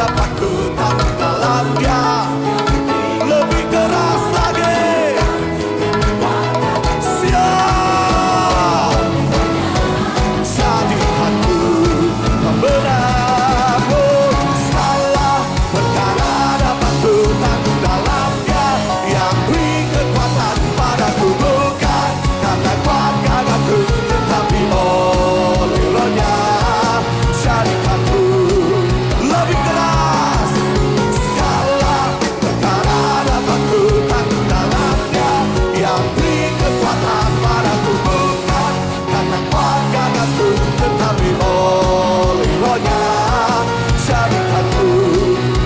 dapatku tanam dalam Dia. Lebih keras lagi. Siap. Jadikanku pemenangmu. Segala perkara dapatku tanggung dalam Dia yang beri kekuatan padaku, bukan karena kuat gagahku, tetapi oleh Roh-Nya. Jadikanku lebih keras. Segala perkara dapatku tanggung dalam Dia yang beri kekuatan padaku, bukan karena kuat gagahku, tetapi oleh Roh-Nya. Jadikanku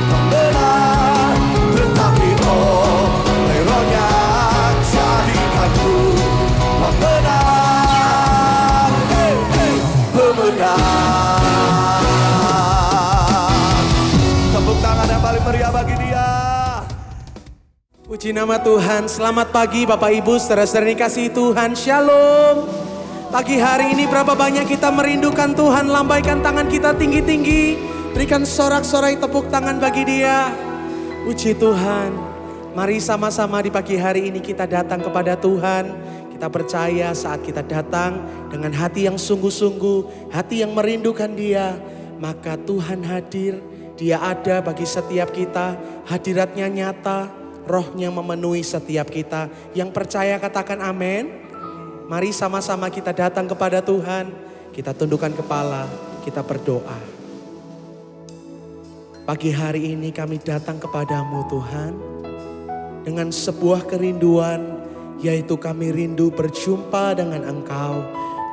pemenang, tetapi oleh Roh-Nya. Jadikanku pemenang, pemenang. Tepuk tangan yang paling meriah bagi Dia. Puji nama Tuhan. Selamat pagi Bapak Ibu, saudara-saudara dikasihi Tuhan. Shalom. Pagi hari ini berapa banyak kita merindukan Tuhan. Lambaikan tangan kita tinggi-tinggi. Berikan sorak-sorai tepuk tangan bagi Dia. Puji Tuhan. Mari sama-sama di pagi hari ini kita datang kepada Tuhan. Kita percaya saat kita datang dengan hati yang sungguh-sungguh, hati yang merindukan Dia, maka Tuhan hadir. Dia ada bagi setiap kita, hadiratnya nyata, Roh-Nya memenuhi setiap kita. Yang percaya katakan amin. Mari sama-sama kita datang kepada Tuhan, kita tundukkan kepala, kita berdoa. Pagi hari ini kami datang kepadamu Tuhan, dengan sebuah kerinduan, yaitu kami rindu berjumpa dengan Engkau.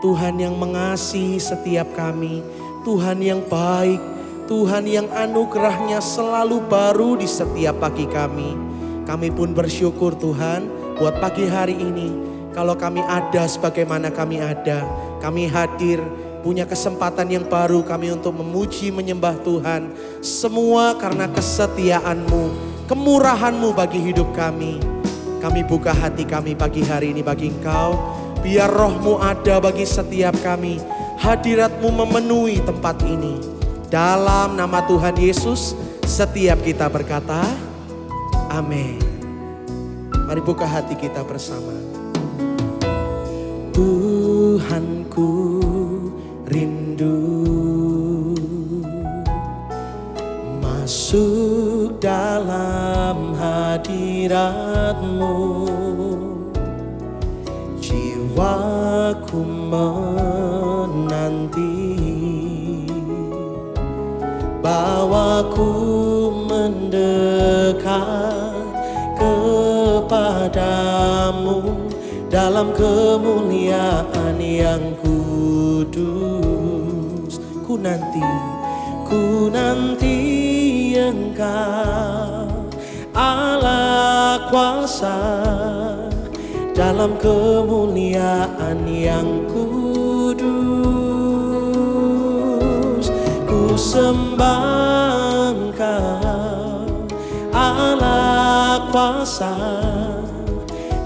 Tuhan yang mengasihi setiap kami, Tuhan yang baik, Tuhan yang anugerahnya selalu baru di setiap pagi kami. Kami pun bersyukur Tuhan buat pagi hari ini. Kalau kami ada sebagaimana kami ada, kami hadir punya kesempatan yang baru kami untuk memuji menyembah Tuhan. Semua karena kesetiaan-Mu, kemurahan-Mu bagi hidup kami. Kami buka hati kami pagi hari ini bagi Engkau. Biar Roh-Mu ada bagi setiap kami. Hadirat-Mu memenuhi tempat ini. Dalam nama Tuhan Yesus, setiap kita berkata, amin. Mari buka hati kita bersama. Tuhanku rindu masuk dalam hadirat-Mu. Jiwaku menanti, bawaku mendekat kepadamu dalam kemuliaan yang kudus. Ku nanti Engkau Allah kuasa dalam kemuliaan yang kudus. Ku sembah Engkau Allah kuasa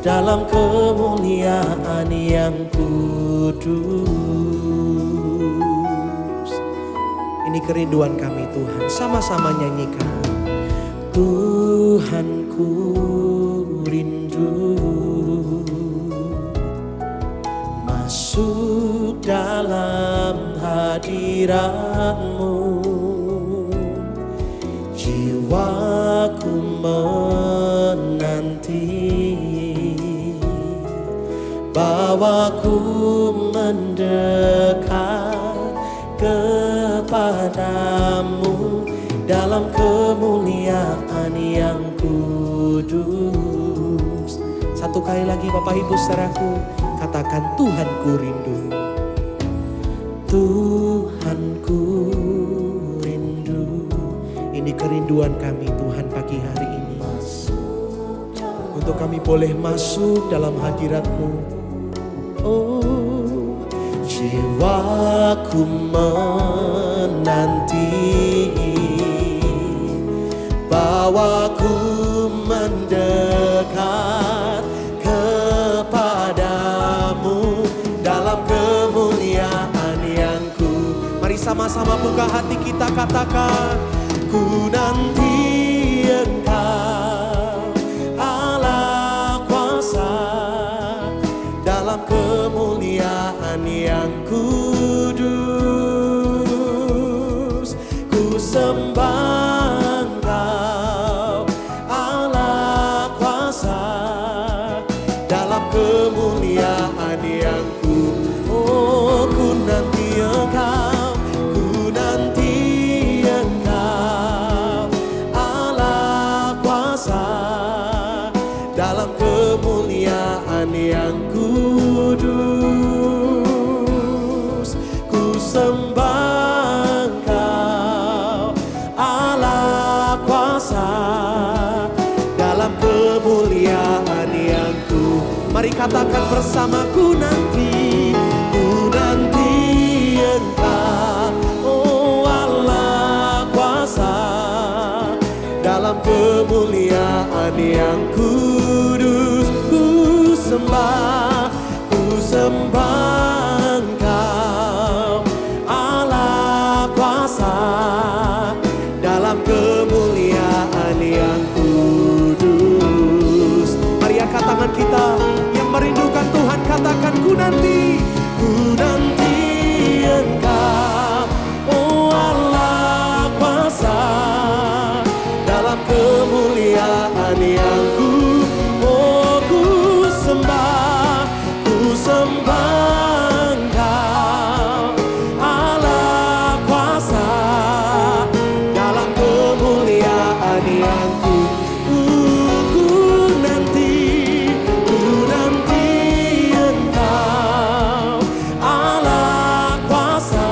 dalam kemuliaan yang kudus. Ini kerinduan kami Tuhan, sama-sama nyanyikan. Tuhanku rindu masuk dalam hadirat-Mu. Jiwaku menanti, bawaku mendekat kepadamu dalam kemuliaan yang kudus. Satu kali lagi Bapak Ibu saudaraku, katakan Tuhanku rindu. Tuhanku rindu. Ini kerinduan kami Tuhan pagi hari ini. Untuk kami boleh masuk dalam hadirat-Mu. Oh, jiwaku menanti, bawaku mendekat kepadamu dalam kemuliaan yang ku. Mari sama-sama buka hati kita, katakan ku nanti Engkau Allah kuasa dalam kemuliaan yang kudus. Ku sembah Engkau Allah kuasa dalam kemuliaan yang ku nanti Engkau, ku nanti Engkau Allah kuasa dalam kemuliaan yang kudus. Ku sembah Engkau Allah kuasa dalam kemuliaan yang Mari katakan bersamaku nanti, ku nanti Engkau, oh Allah kuasa dalam kemuliaan yang kudus. Ku sembah Engkau Allah kuasa dalam kemuliaan yang kudus. Mari angkat tangan kita yang merindukan Tuhan, katakan ku nanti Engkau, oh Allah kuasa dalam kemuliaan yang ku sembah Engkau Allah kuasa dalam kemuliaan yang nanti Engkau Allah kuasa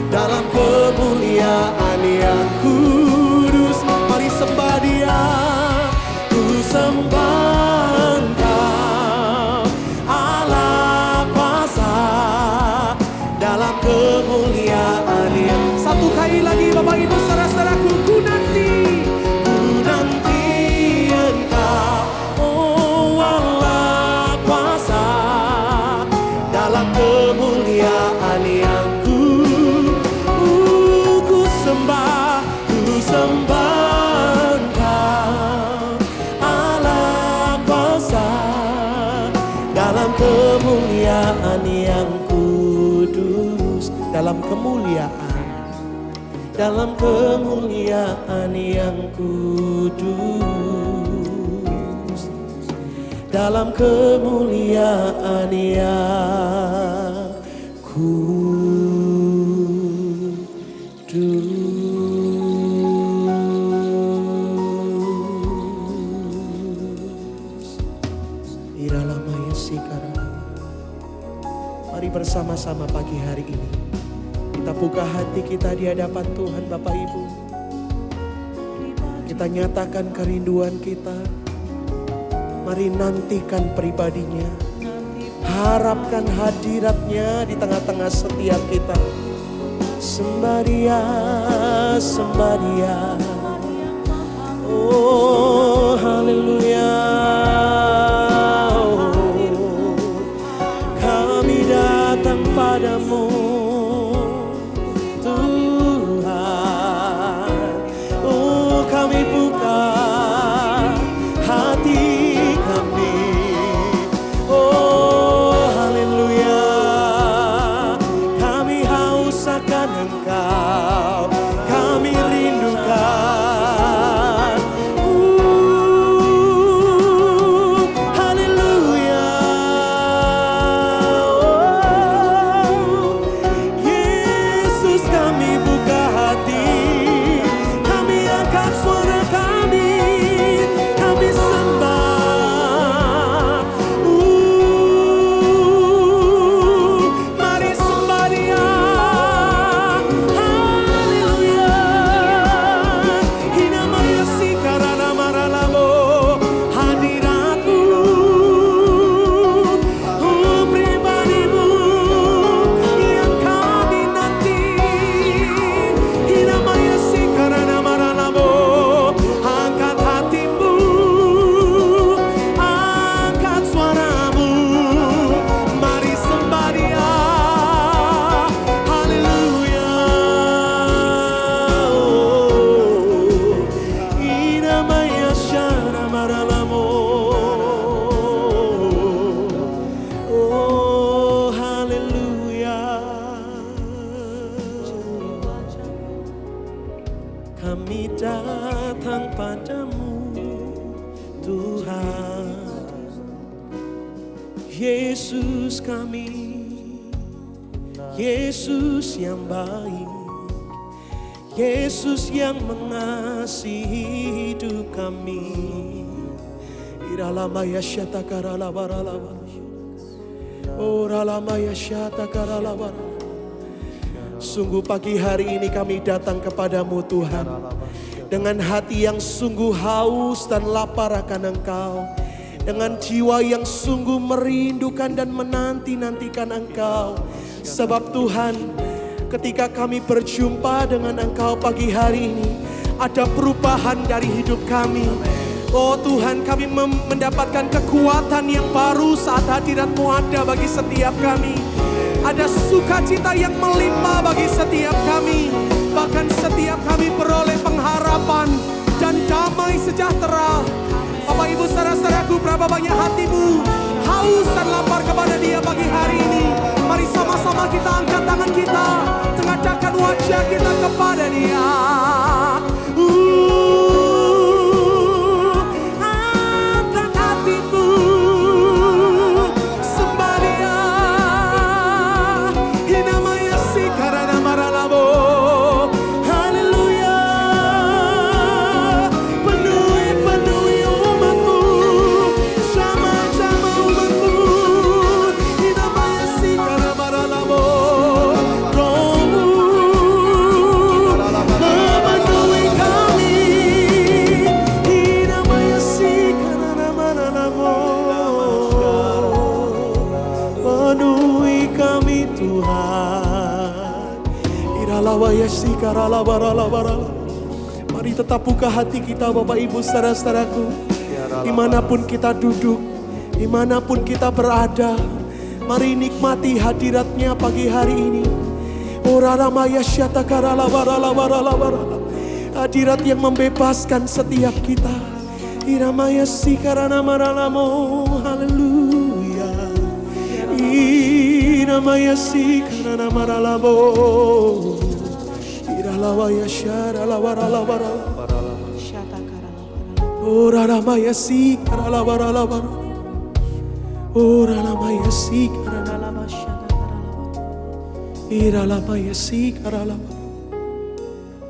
dalam kemuliaan yang kudus. Mari sembah Dia, ku sembah Engkau Allah kuasa dalam kemuliaan yang satu kali lagi Bapak Ibu saudara-saudaraku, ku nanti Engkau, oh Allah kuasa dalam kemuliaan yang ku sembah Engkau Allah kuasa dalam kemuliaan yang kudus, dalam kemuliaan yang kudus, dalam kemuliaan yang kudus. Iralamaya sikarama. Mari bersama-sama pagi hari ini kita buka hati kita di hadapan Tuhan Bapak Ibu. Kita nyatakan kerinduan kita. Mari nantikan pribadinya. Harapkan hadiratnya di tengah-tengah setiap kita. Sembah Dia, sembah Dia. Oh haleluya. Oh, kami datang padamu kami buka hati kami, oh haleluya, kami haus akan Engkau, kami rindukan, Yesus kami, Yesus yang baik, Yesus yang mengasihi hidup kami. Iralamaya syata karalabaralaba, oralamaya syata karalabara. Sungguh pagi hari ini kami datang kepadamu Tuhan, dengan hati yang sungguh haus dan lapar akan Engkau, dengan jiwa yang sungguh merindukan dan menanti-nantikan Engkau. Sebab Tuhan, ketika kami berjumpa dengan Engkau pagi hari ini, ada perubahan dari hidup kami. Oh Tuhan, kami mendapatkan kekuatan yang baru saat hadirat-Mu ada bagi setiap kami. Ada sukacita yang melimpah bagi setiap kami. Bahkan setiap kami beroleh pengharapan dan damai sejahtera. Bapak Ibu saudara-saudaraku, berapa banyak hatimu haus dan lapar kepada Dia pagi hari ini. Mari sama-sama kita angkat tangan kita, tengadahkan wajah kita kepada Dia. Angkat hatimu, sembah Dia. Hinamaya sikarana maralabo. Haleluya. Penuhi umatmu, sama-sama umatmu. Hinamaya sikarana maralabo. Rohmu memenuhi kami. Hinamaya sikarana maralabo. Penuhi kami Tuhan. Iralawaya sikaralabaralabara. Mari tetap buka hati kita Bapak Ibu saudara-saudaraku. Dimanapun kita duduk, dimanapun kita berada, mari nikmati hadirat-Nya pagi hari ini. Oraramaya syatakaralabaralabaralabara. Hadirat yang membebaskan setiap kita. Iramaya sikarana maralamo. Haleluya. Iramaya sikarana maralamo. Iralawaya syaralabaralabara. Oraramaya sikaralabaralabara. Oraramaya sikarana. Iralamaya sikaralabara.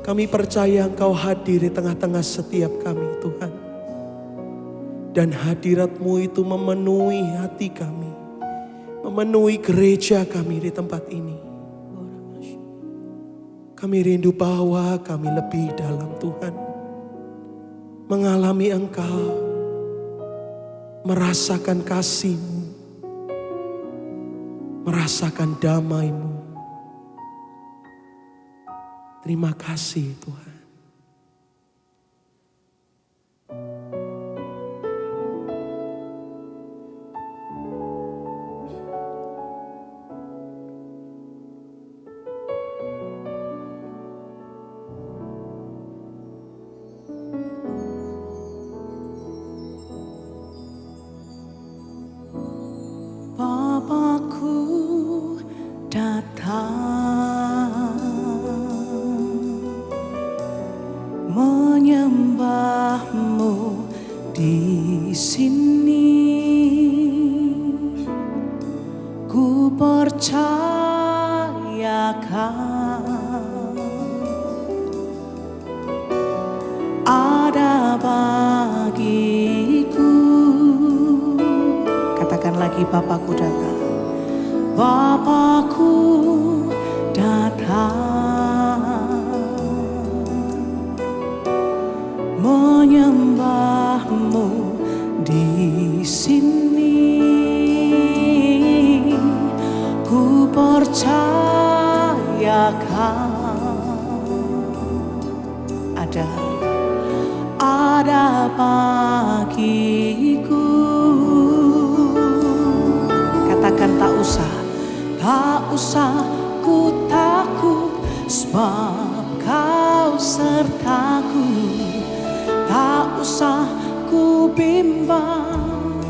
Kami percaya Engkau hadir di tengah-tengah setiap kami Tuhan. Dan hadirat-Mu itu memenuhi hati kami, memenuhi gereja kami di tempat ini. Kami rindu bahwa kami lebih dalam Tuhan, mengalami Engkau, merasakan kasih-Mu, merasakan damai-Mu. Terima kasih Tuhan. Bapakku datang menyembah-Mu di sini. Ku percayakan ada bagiku. Katakan lagi, Bapakku datang. Bapakku datang menyembah-Mu di sini. Ku percayakan ada bagiku. Katakan tak usah ku takut, sebab Kau sertaku. Tak usah ku bimbang,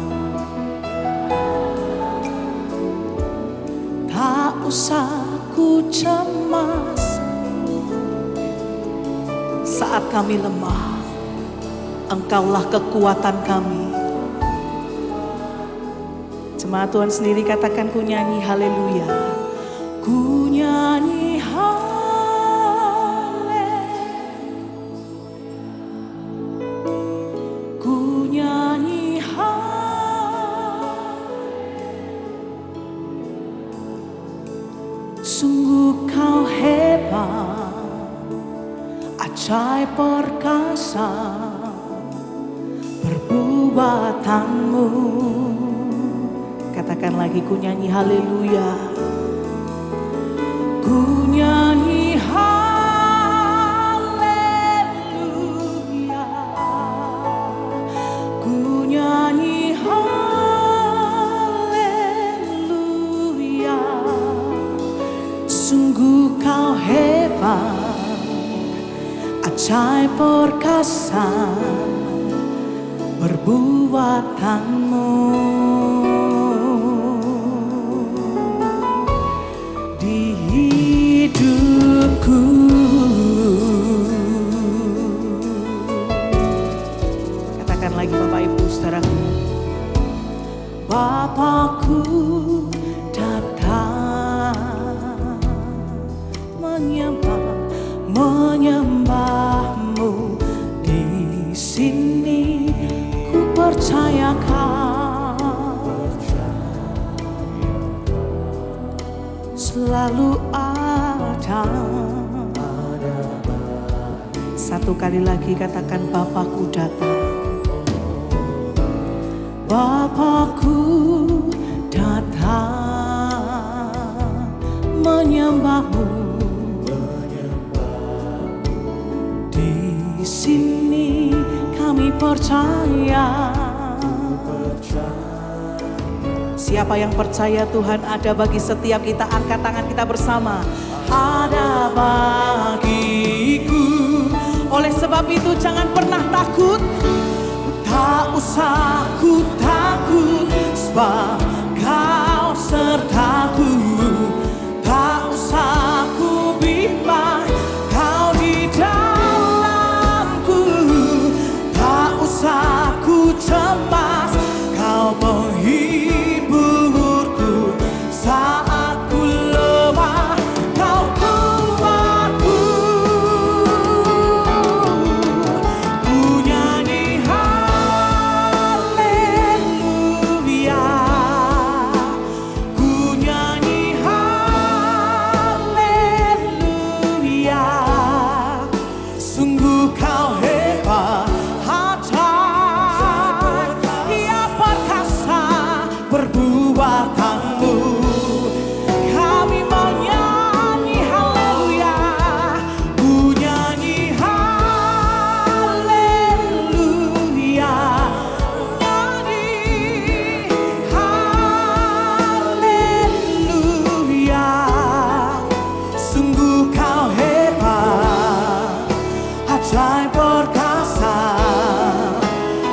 tak usah ku cemas. Saat kami lemah, Engkaulah kekuatan kami. Jemaat Tuhan sendiri katakan ku nyanyi haleluya. Ku nyanyi ku nyanyi sungguh kau hebat, ajaib perkasa perbuatanmu. Katakan lagi, ku nyanyi haleluya. Ku nyanyi haleluya. Ku nyanyi haleluya. Sungguh kau hebat, ajaib perkasa perbuatanmu. Di hidupku katakan lagi Bapak Ibu saudaraku. Bapakku datang menyembahmu di sini. Ku percayakan selalu ada. Satu kali lagi katakan, Bapakku datang. Bapakku datang menyembahmu di sini. Kami percaya. Siapa yang percaya Tuhan ada bagi setiap kita? Angkat tangan kita bersama. Ada bagiku. Oleh sebab itu jangan pernah takut. Tak usah ku takut, sebab kau sertaku. Tak usah ku bimbang, kau di dalamku. Tak usah ku cemas, kau penghiburku. Saat ku lemah, kau kuatku. Ku nyanyi haleluya. Ku nyanyi haleluya. Sungguh kau hebat, ajaib, ya perkasa perbuatanmu. Kami menyanyi haleluya. Ku nyanyi haleluya. Nyanyi haleluya. Sungguh kau hebat, ajaib perkasa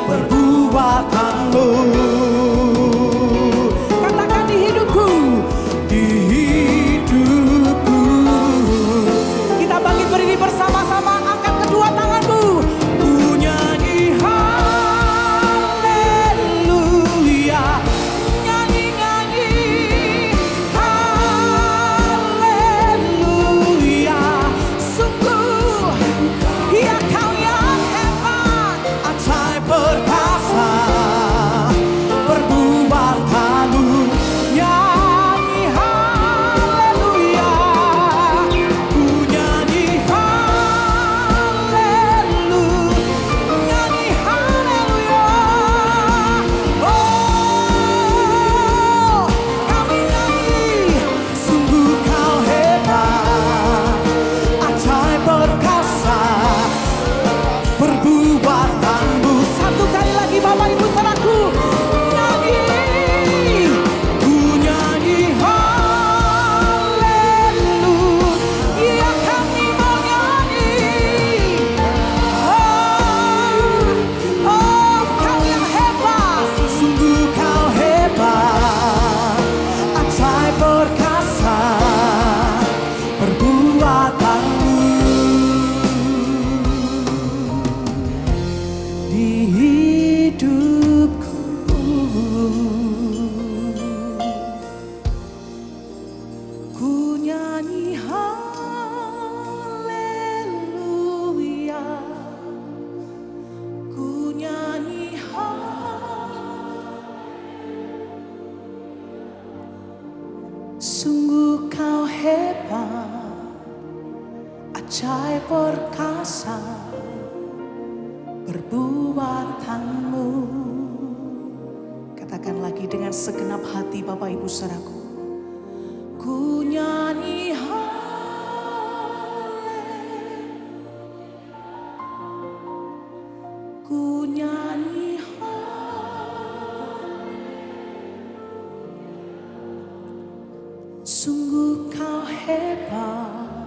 perbuatanmu. Katakan di hidupku. ajaib perkasa perbuatanmu. Katakan lagi dengan segenap hati Bapak Ibu Saudaraku. Ku nyanyi ku nyanyi sungguh kau hebat,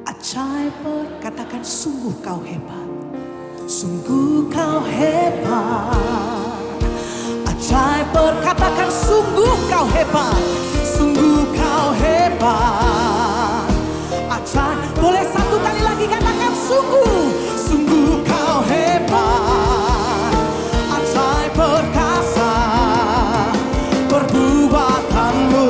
ajaib, katakan sungguh kau hebat, sungguh kau hebat, ajaib, katakan sungguh kau hebat, sungguh kau hebat, ajaib. Boleh satu kali lagi katakan sungguh, sungguh kau hebat, ajaib perkasa perbuatanmu.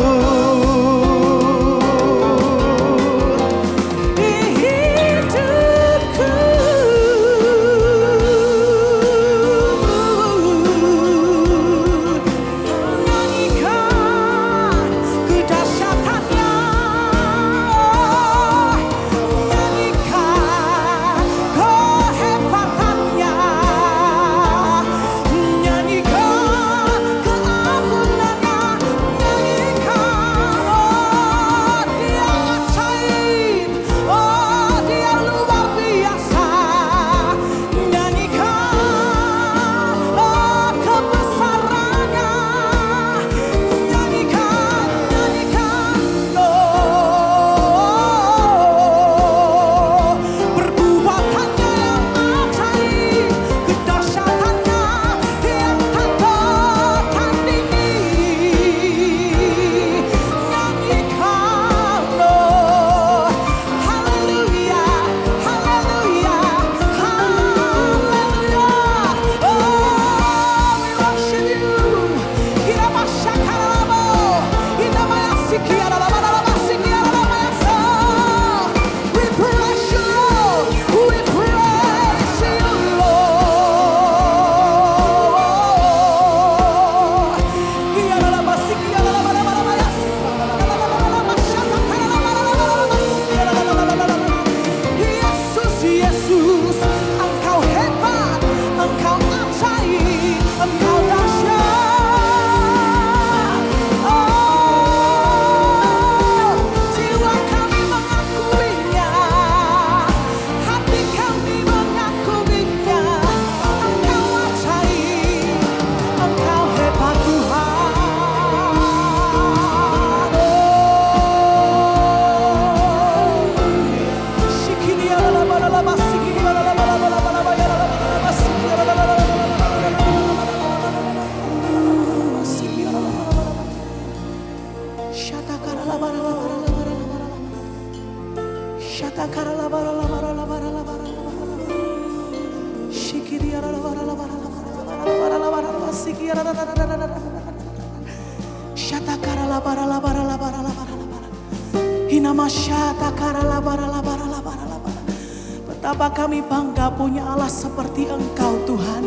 Betapa kami bangga punya Allah seperti Engkau Tuhan.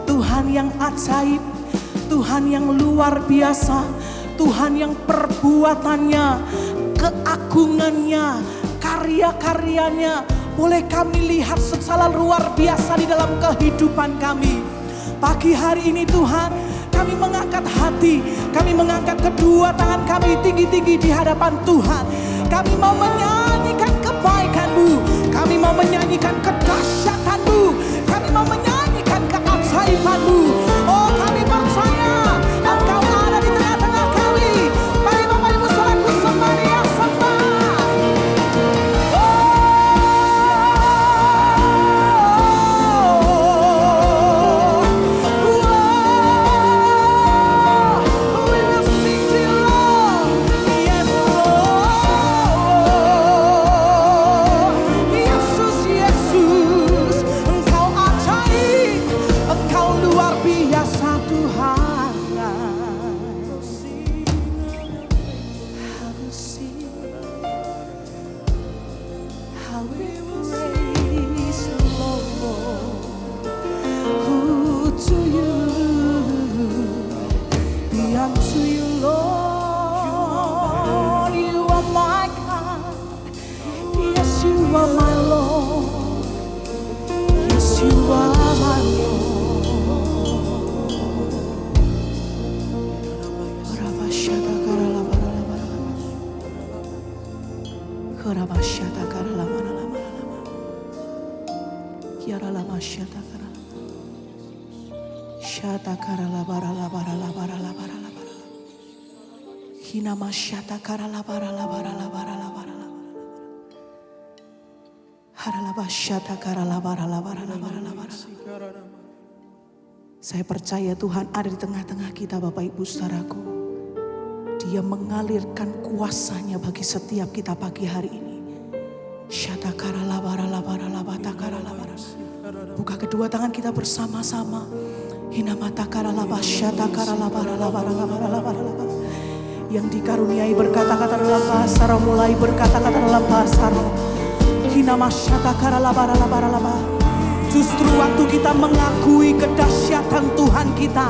Tuhan yang ajaib, Tuhan yang luar biasa, Tuhan yang perbuatannya, keagungannya, karya-karyanya boleh kami lihat secara luar biasa di dalam kehidupan kami. Pagi hari ini Tuhan, kami mengangkat hati, kami mengangkat kedua tangan kami tinggi-tinggi di hadapan Tuhan. Kami mau menyanyikan kebaikan-Mu, kami mau menyanyikan kedahsyatan-Mu, kami mau menyanyikan keajaiban-Mu. Oh, kami percaya Engkau ada di tengah-tengah kami. Mari Bapak Ibu Saudaraku sembah Dia, sembah. Yes, you Saya percaya Tuhan ada di tengah-tengah kita, Bapak Ibu Saudaraku. Dia mengalirkan kuasanya bagi setiap kita pagi hari ini. Buka kedua tangan kita bersama-sama. Yang dikaruniai berkata-kata dalam bahasa roh, mulai berkata-kata dalam bahasa roh. Justru waktu kita mengakui kedahsyatan Tuhan kita,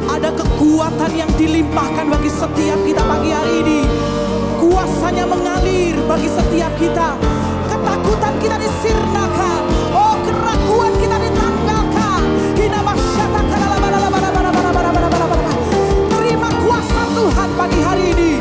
ada kekuatan yang dilimpahkan bagi setiap kita pagi hari ini. Kuasanya mengalir bagi setiap kita. Ketakutan kita disirnakan. Oh, keraguan kita ditanggalkan. Terima kuasa Tuhan pagi hari ini.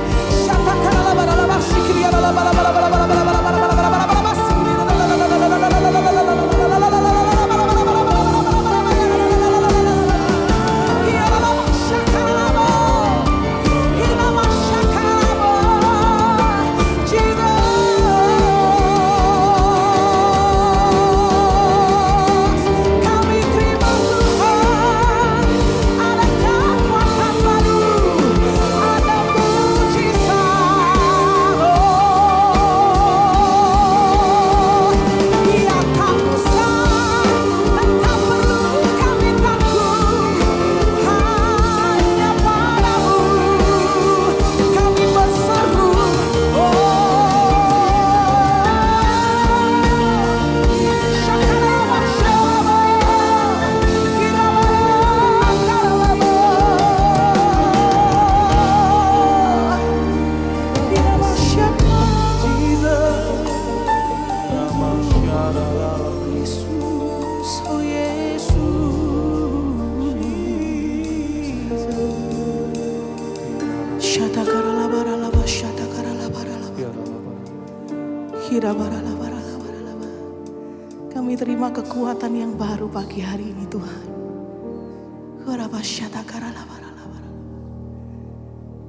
Kami terima kekuatan yang baru pagi hari ini Tuhan.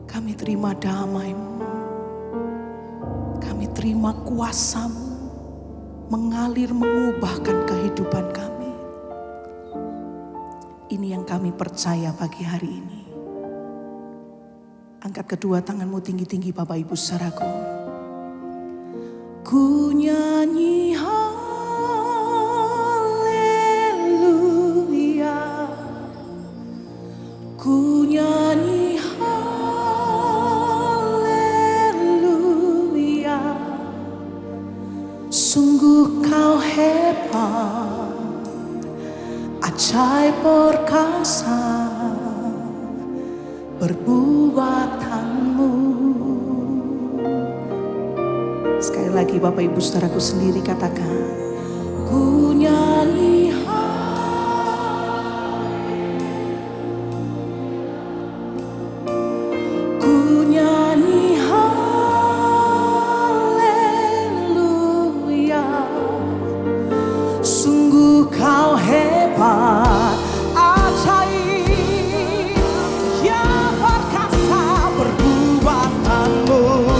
Kami terima damai-Mu. Kami terima kuasa-Mu mengalir mengubahkan kehidupan kami. Ini yang kami percaya pagi hari ini. Angkat kedua tanganmu tinggi-tinggi Bapak Ibu Saudaraku. Ku nyanyi haleluya, ku nyanyi haleluya. Sungguh Kau hebat, ajaib perkasa perbuatanmu. Sekali lagi Bapak Ibu Saudaraku sendiri katakan, ku nyanyi ku nyanyi haleluya. Sungguh Kau hebat, ajaib yang perkasa perbuatanmu.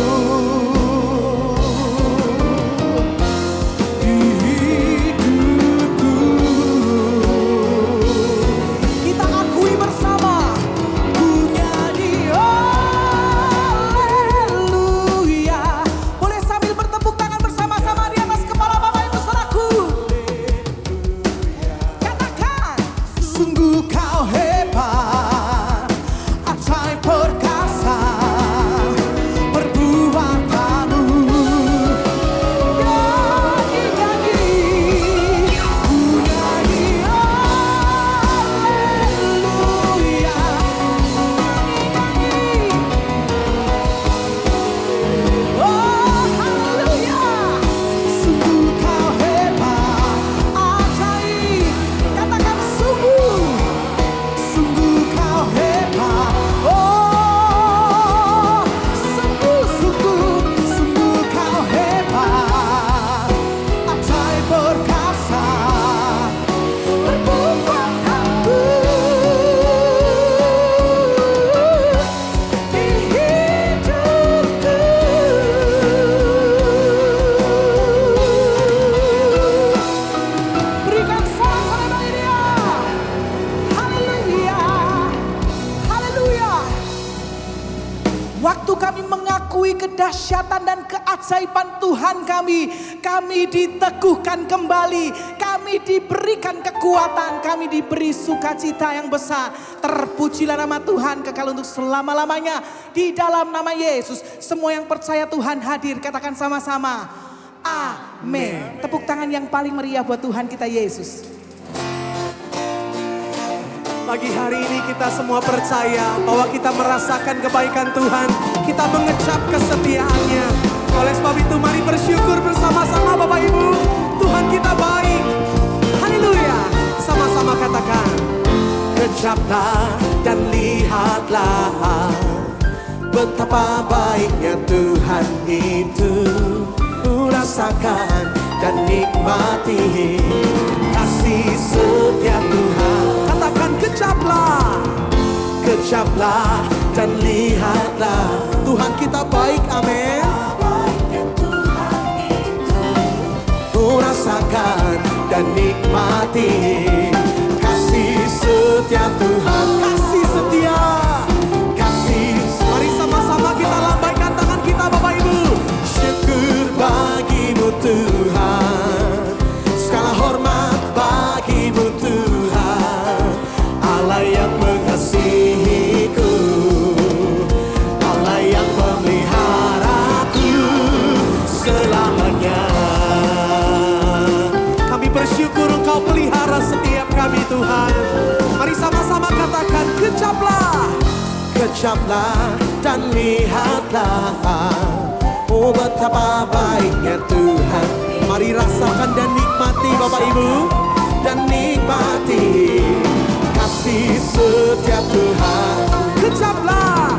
Waktu kami mengakui kedahsyatan dan keajaiban Tuhan kami diteguhkan kembali, kami diberikan kekuatan, kami diberi sukacita yang besar. Terpujilah nama Tuhan kekal untuk selama-lamanya di dalam nama Yesus. Semua yang percaya Tuhan hadir, katakan sama-sama, amin. Tepuk tangan yang paling meriah buat Tuhan kita Yesus. Pagi hari ini kita semua percaya bahwa kita merasakan kebaikan Tuhan. Kita mengecap kesetiaannya. Oleh sebab itu mari bersyukur bersama-sama Bapak Ibu. Tuhan kita baik. Haleluya. Sama-sama katakan. Kecaplah dan lihatlah betapa baiknya Tuhan itu. Rasakan dan nikmati kasih setia Tuhan. Katakan kecaplah. Kecaplah dan lihatlah Tuhan kita baik, amin. baiknya Tuhan itu. Rasakan dan nikmati kasih setia Tuhan. Kasih setia. Kasih. Mari sama-sama kita lambaikan tangan kita Bapak Ibu. Syukur bagimu Tuhan, segala hormat bagimu Tuhan, Allah yang mengasihiku, Allah yang memeliharaku selamanya. Kami bersyukur Engkau pelihara setiap kami Tuhan. Mari sama-sama katakan kecaplah. Kecaplah dan lihatlah, oh betapa baiknya Tuhan. Mari rasakan dan nikmati Bapak Ibu. Dan nikmati kasih setia Tuhan. Kecaplah.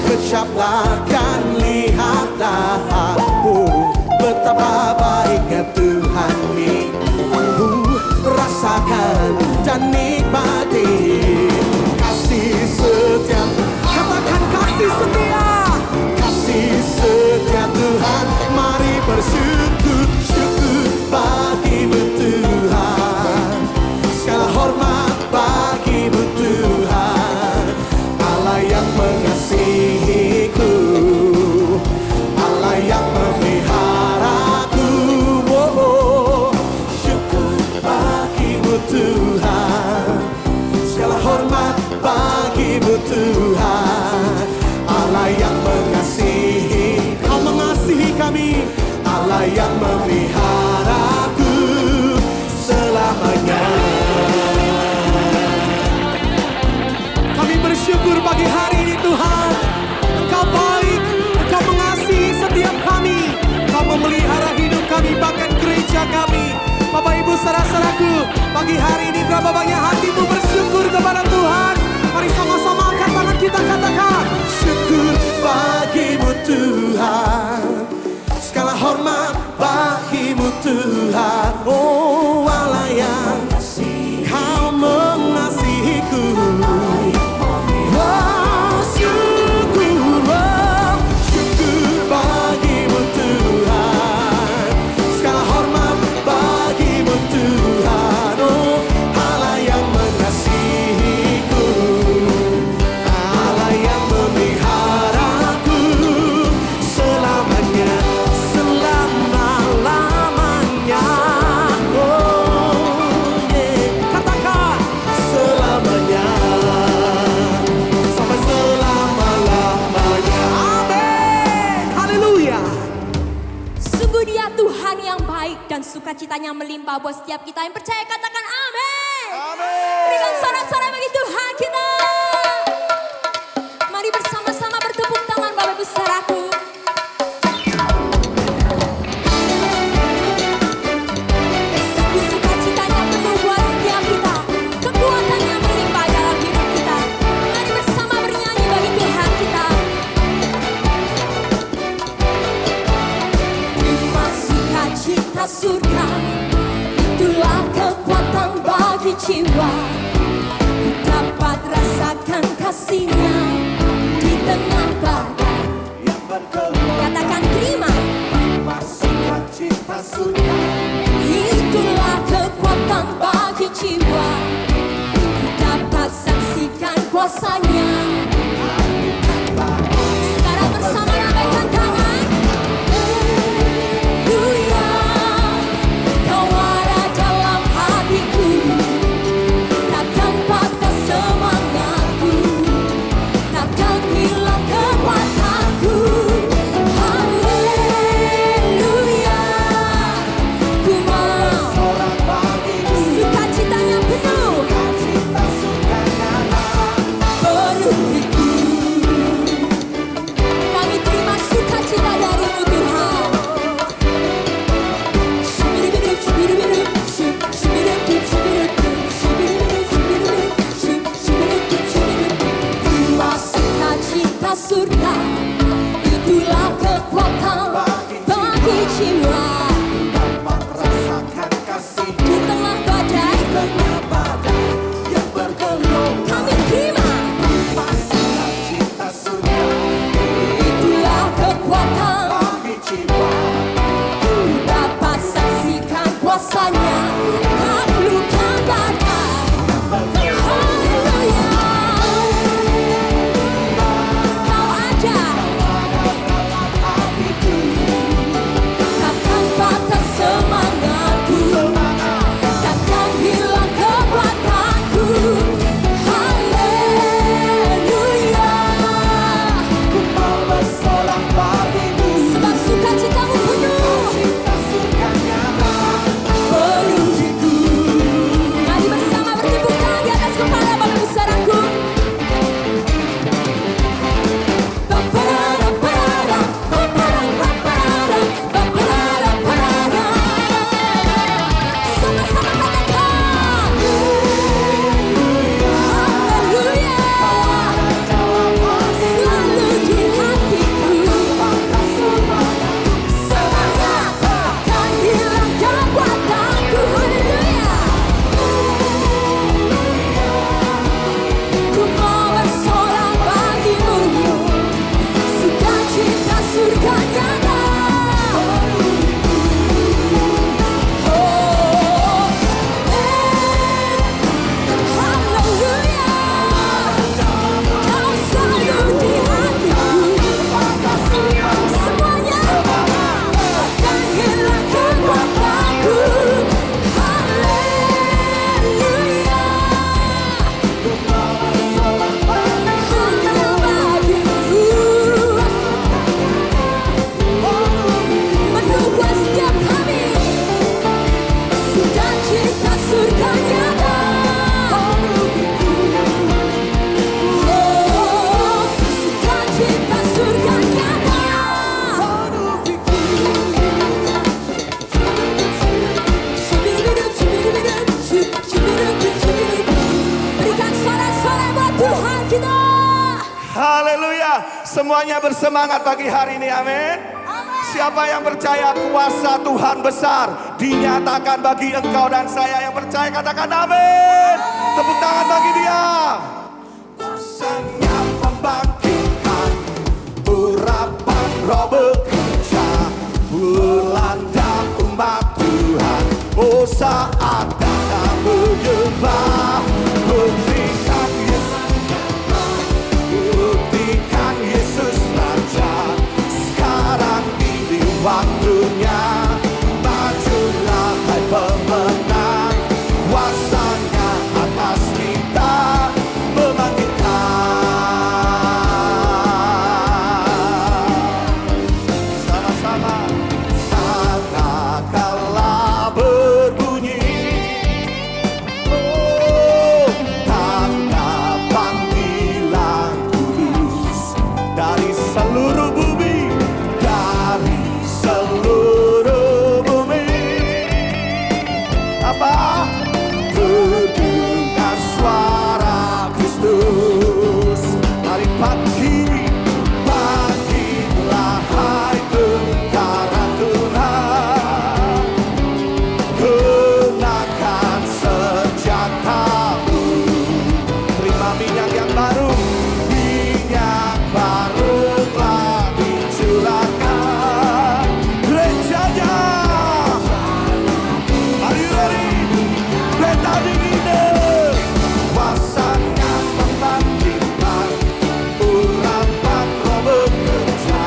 Kecaplah dan lihatlah, oh betapa baiknya Tuhan itu. Rasakan dan nikmati kasih setia. Katakan kasih setia. Kasih setia Tuhan. Mari bersyukur, syukur bagimu Tuhan, segala hormat bagimu Tuhan, Allah yang mengasihiku, Allah yang memeliharaku. Oh, syukur bagimu Tuhan, segala hormat bagimu Tuhan, Allah yang mengasihi. Kau mengasihi kami. Allah yang memeliharaku selamanya. Kami bersyukur pagi hari ini Tuhan. Engkau baik, Engkau mengasihi setiap kami. Engkau memelihara hidup kami, bahkan gereja kami. Bapak Ibu saudara-saudaraku, pagi hari ini berapa banyak hatimu bersyukur kepada Tuhan. Mari sama-sama angkat tangan kita katakan. Syukur bagimu Tuhan, segala hormat bagimu Tuhan. Oh Allah yang Kau mengasihiku. Oh syukur, oh, syukur bagimu Tuhan, segala hormat bagimu Tuhan. Oh Allah yang mengasihiku, Allah yang memeliharaku selamanya, selama-lamanya. Oh yeah. Katakan. Selamanya, sampai selama-lamanya. Amin. Haleluya. Sungguh Dia Tuhan yang baik dan sukacitanya melimpah buat setiap kita yang percaya, katakan amin. Berikan sorak-sorai bagi Tuhan kita. Mari bersama-sama bertepuk tangan Bapak Ibu saudaraku. Sungguh sukacitanya penuh buat setiap kita, kekuatannya melimpah dalam hidup kita. Mari bersama bernyanyi bagi Tuhan kita. Terima sukacita surga, itulah kekuatan bagi jiwa. Ku dapat rasakan kasih-Nya di tengah badai. Katakan terima. Sukacita surga, Itulah kekuatan bagi jiwa. Ku dapat saksikan kuasa-Nya. Haleluya. Semuanya bersemangat pagi hari ini, amin. Siapa yang percaya kuasa Tuhan besar dinyatakan bagi engkau dan saya yang percaya, katakan amin. Tepuk tangan bagi dia. Kuasanya membangkitkan, urapan roh bekerja, melanda umat Tuhan. Oh saat datang menyembah, buktikan Yesus, buktikan Yesus Raja. Sekarang ini waktunya, majulah hai pemenang. Kuasanya atas kita membangkitkan. Sama-sama. Sangkakala berbunyi, oh, tanda panggilan kudus dari seluruh bumi, dari seluruh bumi. Apa? Terdengar suara Kristus. Mari bangkitlah hai tentara Tuhan. Kenakan senjatamu, terima minyak yang baru. Minyak baru telah dicurahkan. Gerejanya, are you ready? Peta dingin, kuasanya membangkitkan, urapan roh bekerja,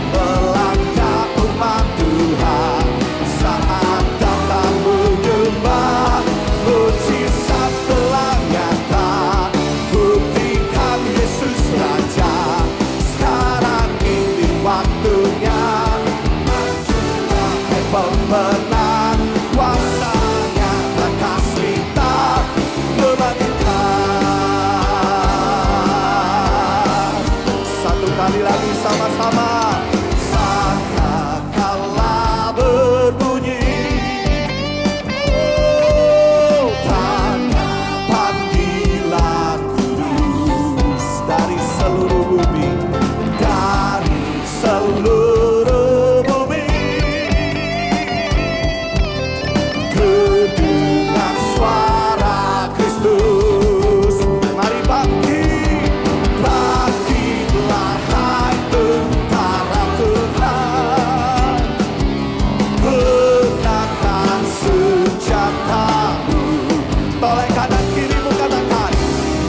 melanda umat Tuhan. Saat datang menyembah, mujizat telah nyata, buktikan Yesus Raja. Sekarang ini waktunya, majulah hai pemenang. Kuasanya atas kita membangkitkan. Satu kali lagi sama-sama. Sangkakala berbunyi, oh, tanda panggilan kudus dari seluruh bumi, dari seluruh bumi. Terdengar suara Kristus. Mari bangkitlah hai tentara Tuhan. Kenakan senjatamu. Toleh kanan kirimu, katakan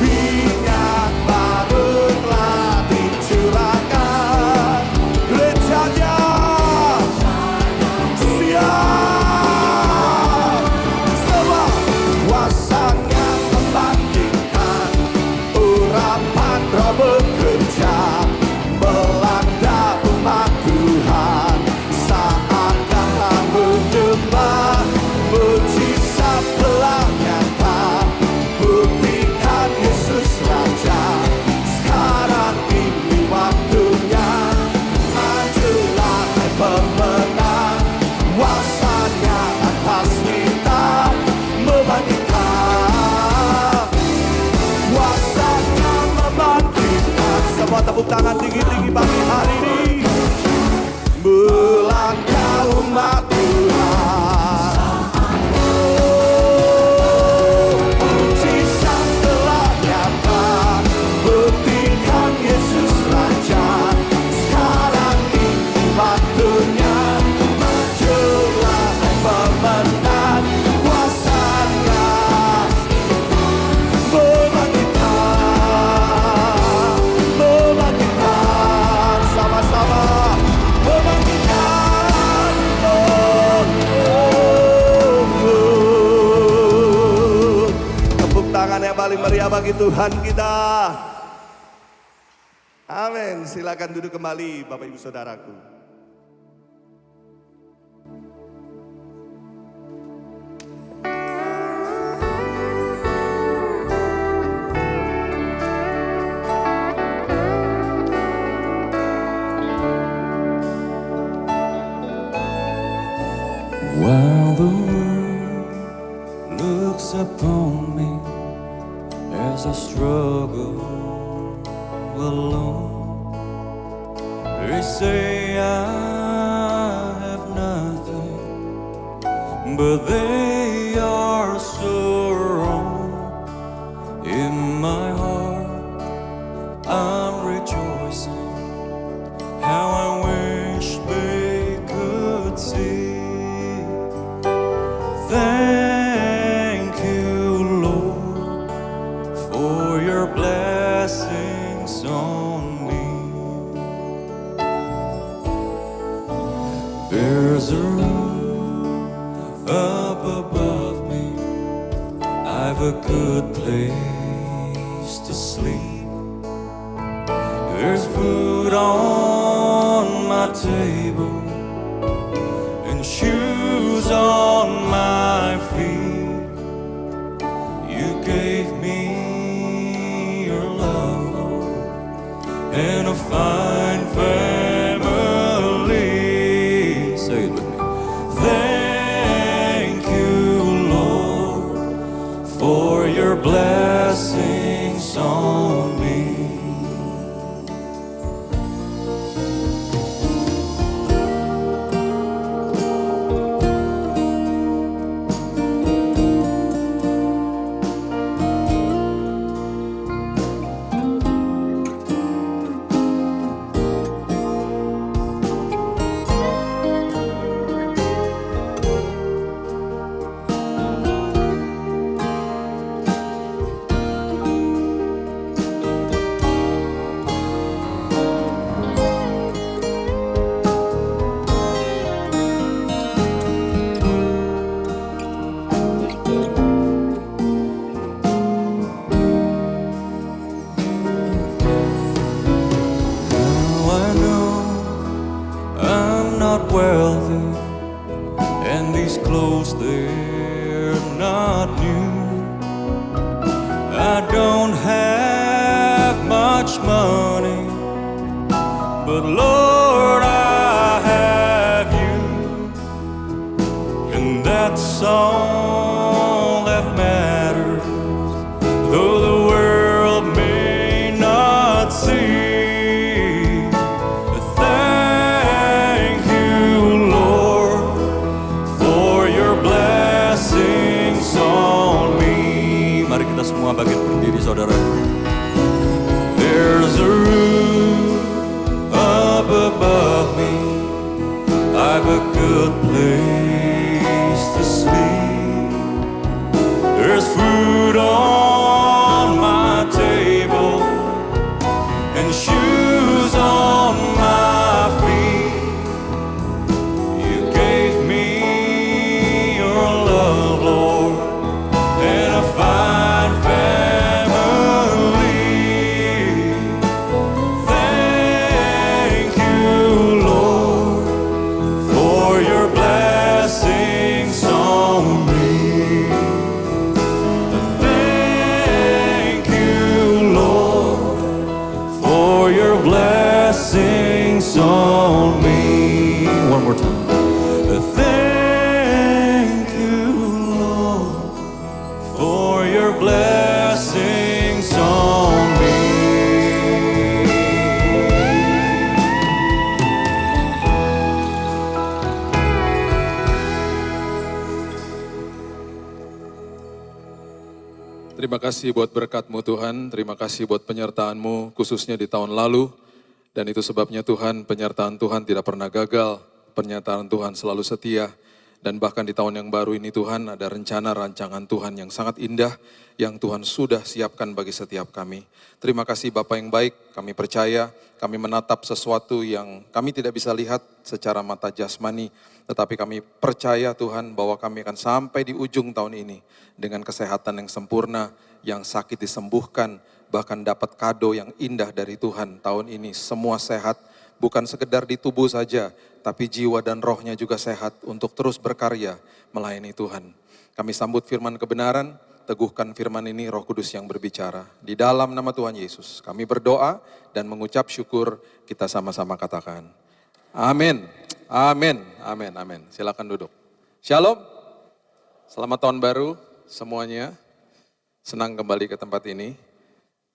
minyak baru telah dicurahkan. Gerejanya siap. Sebab kuasanya membangkitkan, urapan roh bekerja, melanda umat Tuhan. Saat datang menyembah, mujizat telah nyata, buktikan Yesus Raja. Sekarang ini waktunya, majulah hai pemenang. Kuasanya atas kita membangkitkan. Kuasanya membangkitkan. Semua tepuk tangan tinggi-tinggi pagi hari ini. Melanda umat Tuhan. Oh, mujizat telah nyata, buktikan Yesus Raja. Sekarang ini waktunya, majulah hai pemenang. Kuasanya membangkitkan, membangkitkan. Sama-sama membangkitkan. Oh, oh, oh. Tepuk tangan yang paling meriah bagi Tuhan kita. Amin. Silakan duduk kembali Bapak Ibu Saudaraku. While the world looks upon me as I struggle alone. They say I have nothing, but they are so wrong. In my heart, I'm rejoicing. How I wish they could see. Thank you, Lord, for your blessings on me. There's a roof up above me. I've a good place to sleep. There's food on my table and shoes on my feet. You gave me your love, Lord, and a fine family. Say it with me. Thank you, Lord, for your blessings on me. Wealthy, and these clothes, they're not new. I don't have much money, but Lord, I have you, and that's all that matters, though the world may not see. Semua bagian berdiri, saudara. There's a roof up above me. I've a good place to sleep. There's food on my table and shoes on my feet. You gave me your love, Lord, and a fine on me. One more time. Thank you, Lord, for your blessings on me. Terima kasih buat berkat-Mu Tuhan, terima kasih buat penyertaan-Mu khususnya di tahun lalu. Dan itu sebabnya Tuhan, penyertaan Tuhan tidak pernah gagal, pernyataan Tuhan selalu setia. Dan bahkan di tahun yang baru ini Tuhan, ada rencana rancangan Tuhan yang sangat indah, yang Tuhan sudah siapkan bagi setiap kami. Terima kasih Bapa yang baik, kami percaya, kami menatap sesuatu yang kami tidak bisa lihat secara mata jasmani. Tetapi kami percaya Tuhan bahwa kami akan sampai di ujung tahun ini dengan kesehatan yang sempurna, yang sakit disembuhkan, bahkan dapat kado yang indah dari Tuhan tahun ini. Semua sehat, bukan sekedar di tubuh saja, tapi jiwa dan rohnya juga sehat untuk terus berkarya melayani Tuhan. Kami sambut firman kebenaran, teguhkan firman ini, Roh Kudus yang berbicara. Di dalam nama Tuhan Yesus, kami berdoa dan mengucap syukur, kita sama-sama katakan. Amin, amin, amin, amin. Silakan duduk. Shalom, selamat tahun baru semuanya. Senang kembali ke tempat ini.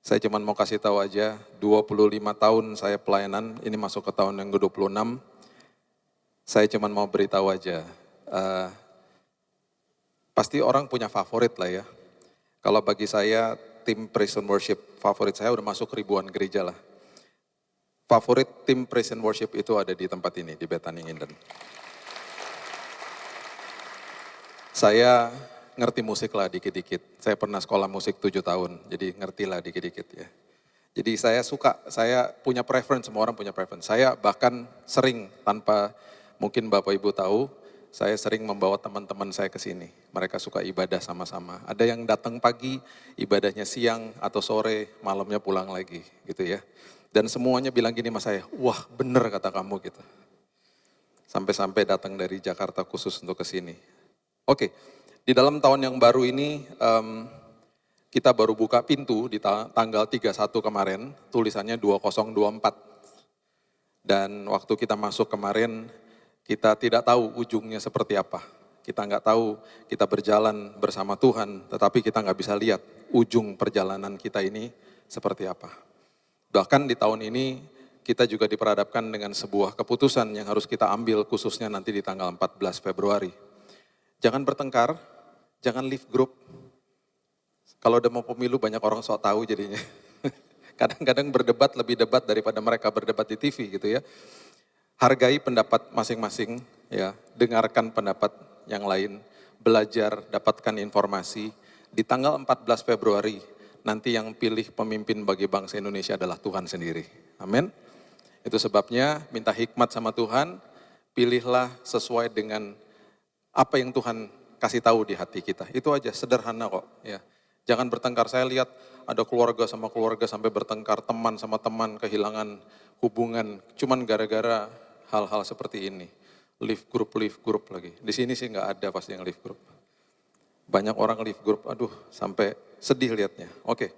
Saya cuma mau kasih tahu aja, 25 tahun saya pelayanan, ini masuk ke tahun yang ke-26. Saya cuma mau beritahu aja, pasti orang punya favorit lah ya. Kalau bagi saya, tim praise and worship favorit saya udah masuk ribuan gereja lah. Favorit tim praise and worship itu ada di tempat ini, di Bethany Nginden. Saya ngerti musik lah dikit-dikit. Saya pernah sekolah musik 7 tahun, jadi ngerti lah dikit-dikit ya. Jadi saya suka, saya punya preference, semua orang punya preference. Saya bahkan sering tanpa mungkin Bapak Ibu tahu, saya sering membawa teman-teman saya ke sini. Mereka suka ibadah sama-sama. Ada yang datang pagi, ibadahnya siang atau sore, malamnya pulang lagi gitu ya. Dan semuanya bilang gini sama saya, wah bener kata kamu gitu. Sampai-sampai datang dari Jakarta khusus untuk ke sini. Oke, di dalam tahun yang baru ini kita baru buka pintu di tanggal 31 kemarin, tulisannya 2024. Dan waktu kita masuk kemarin, kita tidak tahu ujungnya seperti apa. Kita nggak tahu kita berjalan bersama Tuhan, tetapi kita nggak bisa lihat ujung perjalanan kita ini seperti apa. Bahkan di tahun ini kita juga diperhadapkan dengan sebuah keputusan yang harus kita ambil khususnya nanti di tanggal 14 Februari. Jangan bertengkar, jangan leave group. Kalau udah mau pemilu banyak orang sok tahu jadinya. Kadang-kadang berdebat lebih debat daripada mereka berdebat di TV gitu ya. Hargai pendapat masing-masing ya, dengarkan pendapat yang lain, belajar, dapatkan informasi. Di tanggal 14 Februari nanti yang pilih pemimpin bagi bangsa Indonesia adalah Tuhan sendiri. Amin. Itu sebabnya minta hikmat sama Tuhan, pilihlah sesuai dengan apa yang Tuhan kasih tahu di hati kita. Itu aja, sederhana kok ya. Jangan bertengkar. Saya lihat ada keluarga sama keluarga sampai bertengkar, teman sama teman kehilangan hubungan cuman gara-gara hal-hal seperti ini. Leave group lagi. Di sini sih nggak ada pasti yang leave group. Banyak orang leave group, aduh sampai sedih lihatnya. Oke,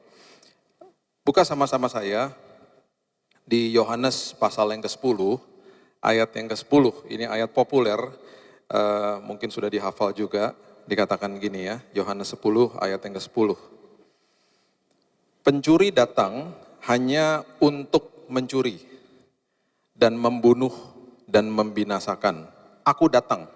buka sama-sama saya di Yohanes pasal yang ke-10, ayat yang ke-10. Ini ayat populer, mungkin sudah dihafal juga, dikatakan gini ya, Yohanes 10 ayat yang ke-10. Pencuri datang hanya untuk mencuri dan membunuh dan membinasakan. Aku datang,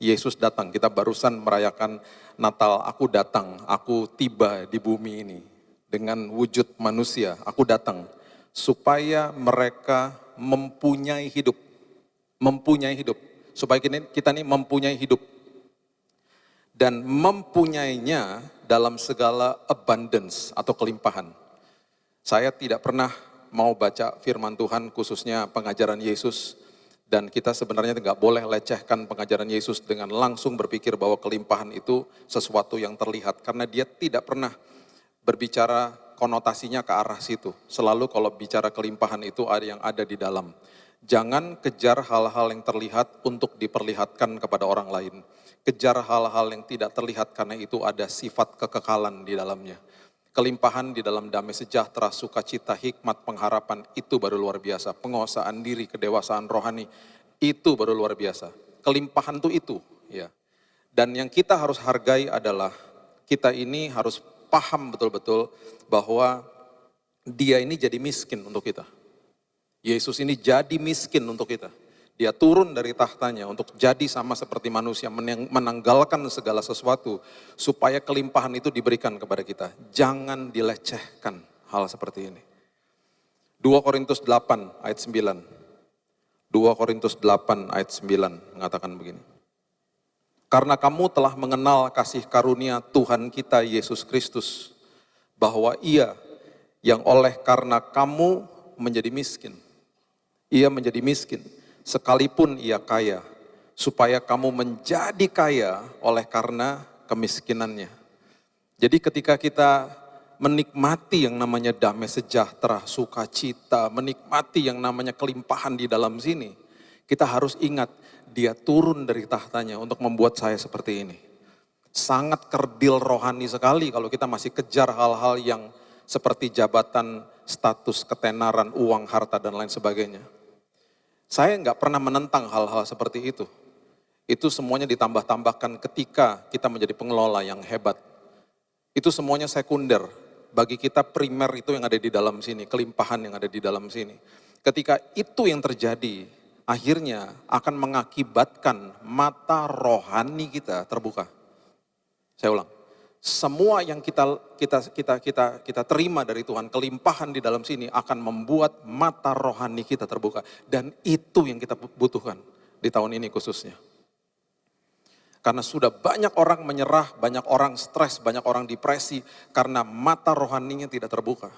Yesus datang, kita barusan merayakan Natal, aku datang, aku tiba di bumi ini dengan wujud manusia, aku datang supaya mereka mempunyai hidup, supaya kita ini mempunyai hidup dan mempunyainya dalam segala abundance atau kelimpahan. Saya tidak pernah mau baca firman Tuhan khususnya pengajaran Yesus. Dan kita sebenarnya nggak boleh lecehkan pengajaran Yesus dengan langsung berpikir bahwa kelimpahan itu sesuatu yang terlihat. Karena dia tidak pernah berbicara konotasinya ke arah situ. Selalu kalau bicara kelimpahan itu ada yang ada di dalam. Jangan kejar hal-hal yang terlihat untuk diperlihatkan kepada orang lain. Kejar hal-hal yang tidak terlihat karena itu ada sifat kekekalan di dalamnya. Kelimpahan di dalam damai sejahtera, sukacita, hikmat, pengharapan, itu baru luar biasa. Penguasaan diri, kedewasaan rohani, itu baru luar biasa. Kelimpahan itu ya. Dan yang kita harus hargai adalah, kita ini harus paham betul-betul bahwa dia ini jadi miskin untuk kita. Yesus ini jadi miskin untuk kita. Dia turun dari tahtanya untuk jadi sama seperti manusia, menanggalkan segala sesuatu supaya kelimpahan itu diberikan kepada kita. Jangan dilecehkan hal seperti ini. 2 Korintus 8 ayat 9. 2 Korintus 8 ayat 9 mengatakan begini. Karena kamu telah mengenal kasih karunia Tuhan kita Yesus Kristus, bahwa Ia yang oleh karena kamu menjadi miskin. Ia menjadi miskin. Sekalipun ia kaya, supaya kamu menjadi kaya oleh karena kemiskinannya. Jadi ketika kita menikmati yang namanya damai sejahtera, sukacita, menikmati yang namanya kelimpahan di dalam sini, kita harus ingat dia turun dari tahtanya untuk membuat saya seperti ini. Sangat kerdil rohani sekali kalau kita masih kejar hal-hal yang seperti jabatan, status, ketenaran, uang, harta, dan lain sebagainya. Saya nggak pernah menentang hal-hal seperti itu. Itu semuanya ditambah-tambahkan ketika kita menjadi pengelola yang hebat. Itu semuanya sekunder. Bagi kita primer itu yang ada di dalam sini, kelimpahan yang ada di dalam sini. Ketika itu yang terjadi, akhirnya akan mengakibatkan mata rohani kita terbuka. Saya ulang, semua yang kita terima dari Tuhan, kelimpahan di dalam sini akan membuat mata rohani kita terbuka. Dan itu yang kita butuhkan di tahun ini khususnya. Karena sudah banyak orang menyerah, banyak orang stres, banyak orang depresi karena mata rohaninya tidak terbuka.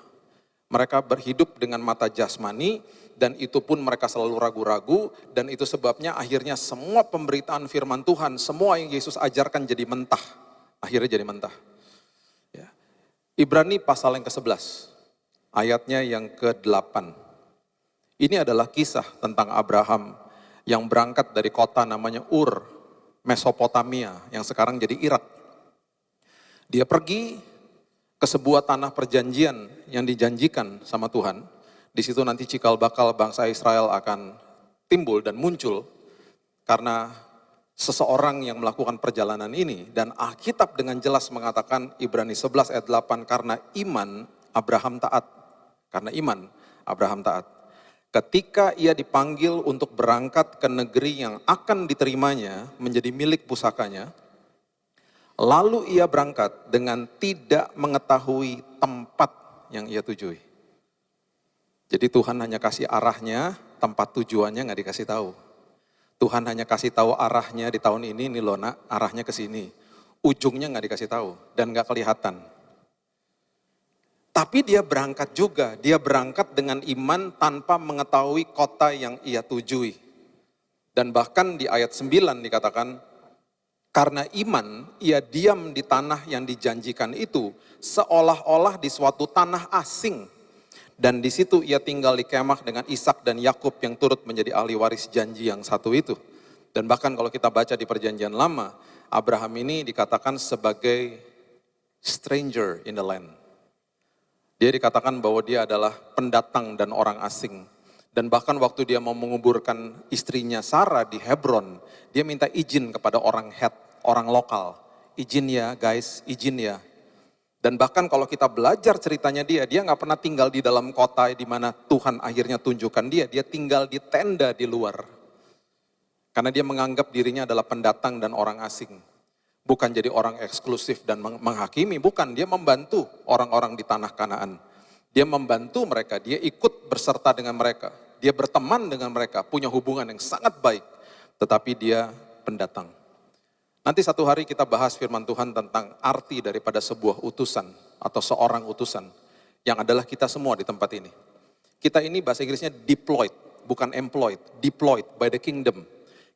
Mereka berhidup dengan mata jasmani dan itu pun mereka selalu ragu-ragu dan itu sebabnya akhirnya semua pemberitaan firman Tuhan, semua yang Yesus ajarkan jadi mentah. Akhirnya jadi mentah. Ya. Ibrani pasal yang ke-11, ayatnya yang ke-8. Ini adalah kisah tentang Abraham yang berangkat dari kota namanya Ur, Mesopotamia, yang sekarang jadi Irak. Dia pergi ke sebuah tanah perjanjian yang dijanjikan sama Tuhan. Di situ nanti cikal bakal bangsa Israel akan timbul dan muncul karena seseorang yang melakukan perjalanan ini. Dan Alkitab dengan jelas mengatakan Ibrani 11 ayat 8, karena iman Abraham taat. Karena iman Abraham taat. Ketika ia dipanggil untuk berangkat ke negeri yang akan diterimanya menjadi milik pusakanya, lalu ia berangkat dengan tidak mengetahui tempat yang ia tujui. Jadi Tuhan hanya kasih arahnya, tempat tujuannya nggak dikasih tahu. Tuhan hanya kasih tahu arahnya di tahun ini, nih loh nak, arahnya ke sini. Ujungnya nggak dikasih tahu dan nggak kelihatan. Tapi dia berangkat juga, dia berangkat dengan iman tanpa mengetahui kota yang ia tujui. Dan bahkan di ayat 9 dikatakan, karena iman ia diam di tanah yang dijanjikan itu, seolah-olah di suatu tanah asing. Dan di situ ia tinggal di kemah dengan Ishak dan Yakub yang turut menjadi ahli waris janji yang satu itu. Dan bahkan kalau kita baca di perjanjian lama, Abraham ini dikatakan sebagai stranger in the land. Dia dikatakan bahwa dia adalah pendatang dan orang asing. Dan bahkan waktu dia mau menguburkan istrinya Sarah di Hebron, dia minta izin kepada orang Het, orang lokal. Izin ya guys, izin ya. Dan bahkan kalau kita belajar ceritanya dia nggak pernah tinggal di dalam kota di mana Tuhan akhirnya tunjukkan dia tinggal di tenda di luar. Karena dia menganggap dirinya adalah pendatang dan orang asing. Bukan jadi orang eksklusif dan menghakimi, bukan. Dia membantu orang-orang di tanah Kanaan. Dia membantu mereka, dia ikut berserta dengan mereka. Dia berteman dengan mereka, punya hubungan yang sangat baik. Tetapi dia pendatang. Nanti satu hari kita bahas firman Tuhan tentang arti daripada sebuah utusan atau seorang utusan. Yang adalah kita semua di tempat ini. Kita ini bahasa Inggrisnya deployed, bukan employed. Deployed by the kingdom.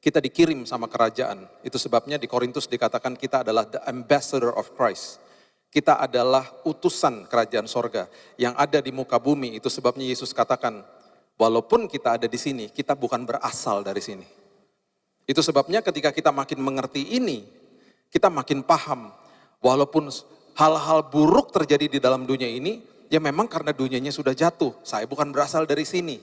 Kita dikirim sama kerajaan. Itu sebabnya di Korintus dikatakan kita adalah the ambassador of Christ. Kita adalah utusan kerajaan sorga yang ada di muka bumi. Itu sebabnya Yesus katakan, walaupun kita ada di sini, kita bukan berasal dari sini. Itu sebabnya ketika kita makin mengerti ini, kita makin paham. Walaupun hal-hal buruk terjadi di dalam dunia ini, ya memang karena dunianya sudah jatuh. Saya bukan berasal dari sini.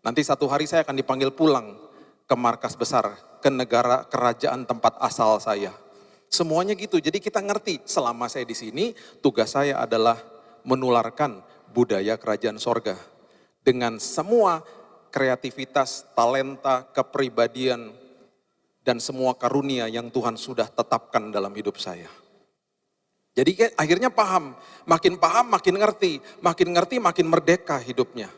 Nanti satu hari saya akan dipanggil pulang ke markas besar, ke negara kerajaan tempat asal saya. Semuanya gitu, jadi kita ngerti selama saya di sini, tugas saya adalah menularkan budaya kerajaan sorga. Dengan semua kreativitas, talenta, kepribadian, dan semua karunia yang Tuhan sudah tetapkan dalam hidup saya. Jadi akhirnya paham, makin ngerti, makin merdeka hidupnya.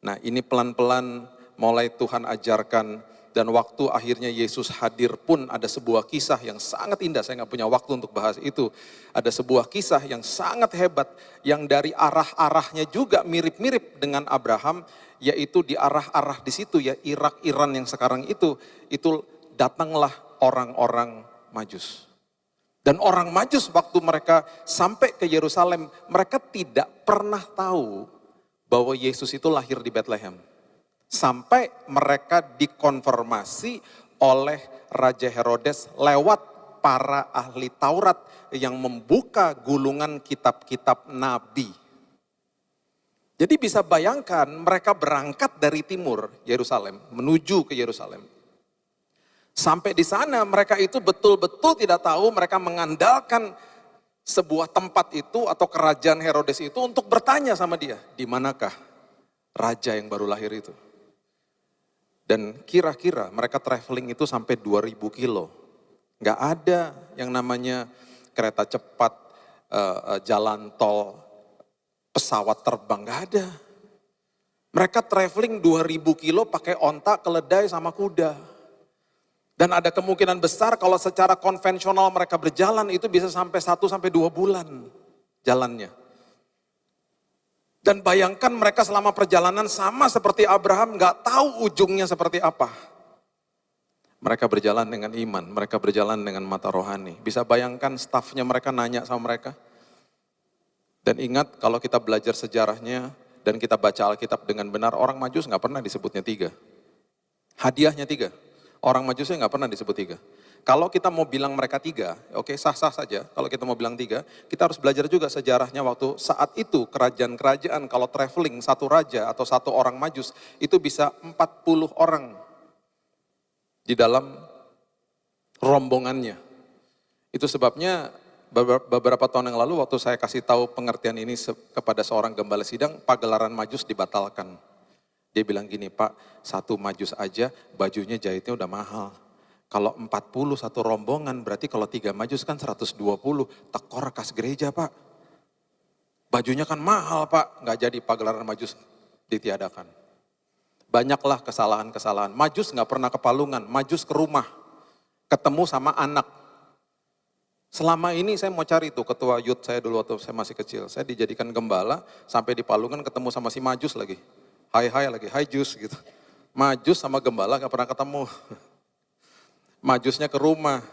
Nah ini pelan-pelan mulai Tuhan ajarkan dan waktu akhirnya Yesus hadir pun ada sebuah kisah yang sangat indah. Saya nggak punya waktu untuk bahas itu. Ada sebuah kisah yang sangat hebat yang dari arah-arahnya juga mirip-mirip dengan Abraham, yaitu di arah-arah di situ ya Irak, Iran yang sekarang itu datanglah orang-orang Majus. Dan orang Majus waktu mereka sampai ke Yerusalem, mereka tidak pernah tahu bahwa Yesus itu lahir di Bethlehem. Sampai mereka dikonfirmasi oleh Raja Herodes lewat para ahli Taurat yang membuka gulungan kitab-kitab Nabi. Jadi bisa bayangkan mereka berangkat dari timur Yerusalem menuju ke Yerusalem. Sampai di sana mereka itu betul-betul tidak tahu, mereka mengandalkan sebuah tempat itu atau kerajaan Herodes itu untuk bertanya sama dia, di manakah raja yang baru lahir itu? Dan kira-kira mereka traveling itu sampai 2000 kilo. Nggak ada yang namanya kereta cepat, jalan tol, pesawat terbang, nggak ada. Mereka traveling 2000 kilo pakai onta, keledai sama kuda. Dan ada kemungkinan besar kalau secara konvensional mereka berjalan itu bisa sampai 1-2 bulan jalannya. Dan bayangkan mereka selama perjalanan sama seperti Abraham, gak tahu ujungnya seperti apa. Mereka berjalan dengan iman, mereka berjalan dengan mata rohani. Bisa bayangkan stafnya mereka nanya sama mereka. Dan ingat kalau kita belajar sejarahnya dan kita baca Alkitab dengan benar, orang Majus gak pernah disebutnya 3. Hadiahnya 3. Orang Majusnya gak pernah disebut 3. Kalau kita mau bilang mereka 3, oke, sah-sah saja. Kalau kita mau bilang 3, kita harus belajar juga sejarahnya waktu saat itu kerajaan-kerajaan kalau traveling satu raja atau satu orang Majus itu bisa 40 orang di dalam rombongannya. Itu sebabnya beberapa tahun yang lalu waktu saya kasih tahu pengertian ini kepada seorang gembala sidang, pagelaran Majus dibatalkan. Dia bilang gini, Pak, satu Majus aja bajunya jahitnya udah mahal. Kalau 40 satu rombongan berarti kalau 3 Majus kan 120, tekor kas gereja Pak. Bajunya kan mahal Pak, nggak jadi pagelaran Majus ditiadakan. Banyaklah kesalahan-kesalahan. Majus nggak pernah ke Palungan, Majus ke rumah, ketemu sama anak. Selama ini saya mau cari tuh ketua youth saya dulu waktu saya masih kecil. Saya dijadikan gembala sampai di Palungan ketemu sama si Majus lagi. Hai lagi, hai Jus gitu. Majus sama gembala nggak pernah ketemu. Majusnya ke rumah.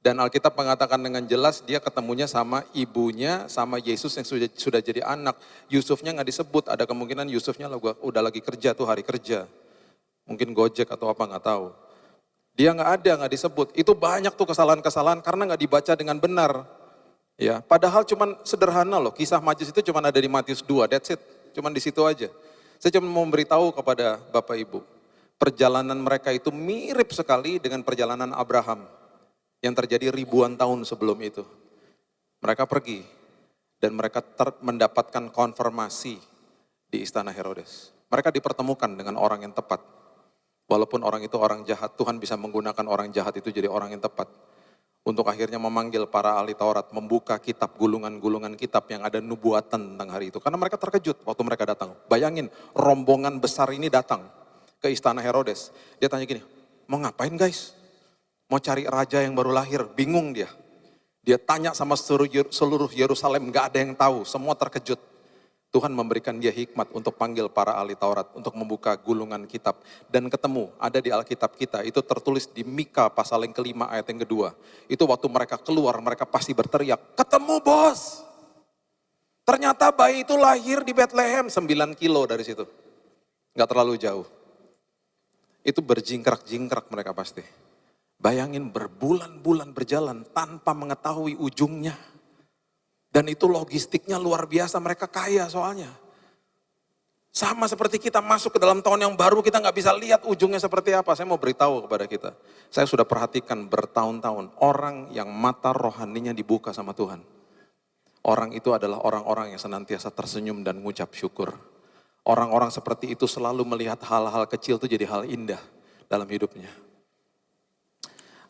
Dan Alkitab mengatakan dengan jelas dia ketemunya sama ibunya, sama Yesus yang sudah jadi anak. Yusufnya nggak disebut, ada kemungkinan Yusufnya udah lagi kerja tuh hari kerja. Mungkin Gojek atau apa nggak tahu. Dia nggak disebut. Itu banyak tuh kesalahan-kesalahan karena nggak dibaca dengan benar. Ya, padahal cuman sederhana loh, kisah Majus itu cuman ada di Matius 2, that's it. Cuman di situ aja. Saya cuma mau memberitahu kepada Bapak Ibu. Perjalanan mereka itu mirip sekali dengan perjalanan Abraham yang terjadi ribuan tahun sebelum itu. Mereka pergi dan mereka mendapatkan konfirmasi di istana Herodes. Mereka dipertemukan dengan orang yang tepat. Walaupun orang itu orang jahat, Tuhan bisa menggunakan orang jahat itu jadi orang yang tepat. Untuk akhirnya memanggil para ahli Taurat, membuka kitab, gulungan-gulungan kitab yang ada nubuatan tentang hari itu. Karena mereka terkejut waktu mereka datang. Bayangin, rombongan besar ini datang ke istana Herodes. Dia tanya gini, mau ngapain guys? Mau cari raja yang baru lahir, bingung dia. Dia tanya sama seluruh Yerusalem, gak ada yang tahu, semua terkejut. Tuhan memberikan dia hikmat untuk panggil para ahli Taurat, untuk membuka gulungan kitab. Dan ketemu, ada di Alkitab kita, itu tertulis di Mika pasal yang ke-5 ayat yang kedua. Itu waktu mereka keluar, mereka pasti berteriak, ketemu bos. Ternyata bayi itu lahir di Bethlehem, 9 kilo dari situ. Gak terlalu jauh. Itu berjingkrak-jingkrak mereka pasti. Bayangin berbulan-bulan berjalan tanpa mengetahui ujungnya. Dan itu logistiknya luar biasa, mereka kaya soalnya. Sama seperti kita masuk ke dalam tahun yang baru, kita gak bisa lihat ujungnya seperti apa. Saya mau beritahu kepada kita. Saya sudah perhatikan bertahun-tahun, orang yang mata rohaninya dibuka sama Tuhan. Orang itu adalah orang-orang yang senantiasa tersenyum dan mengucap syukur. Orang-orang seperti itu selalu melihat hal-hal kecil itu jadi hal indah dalam hidupnya.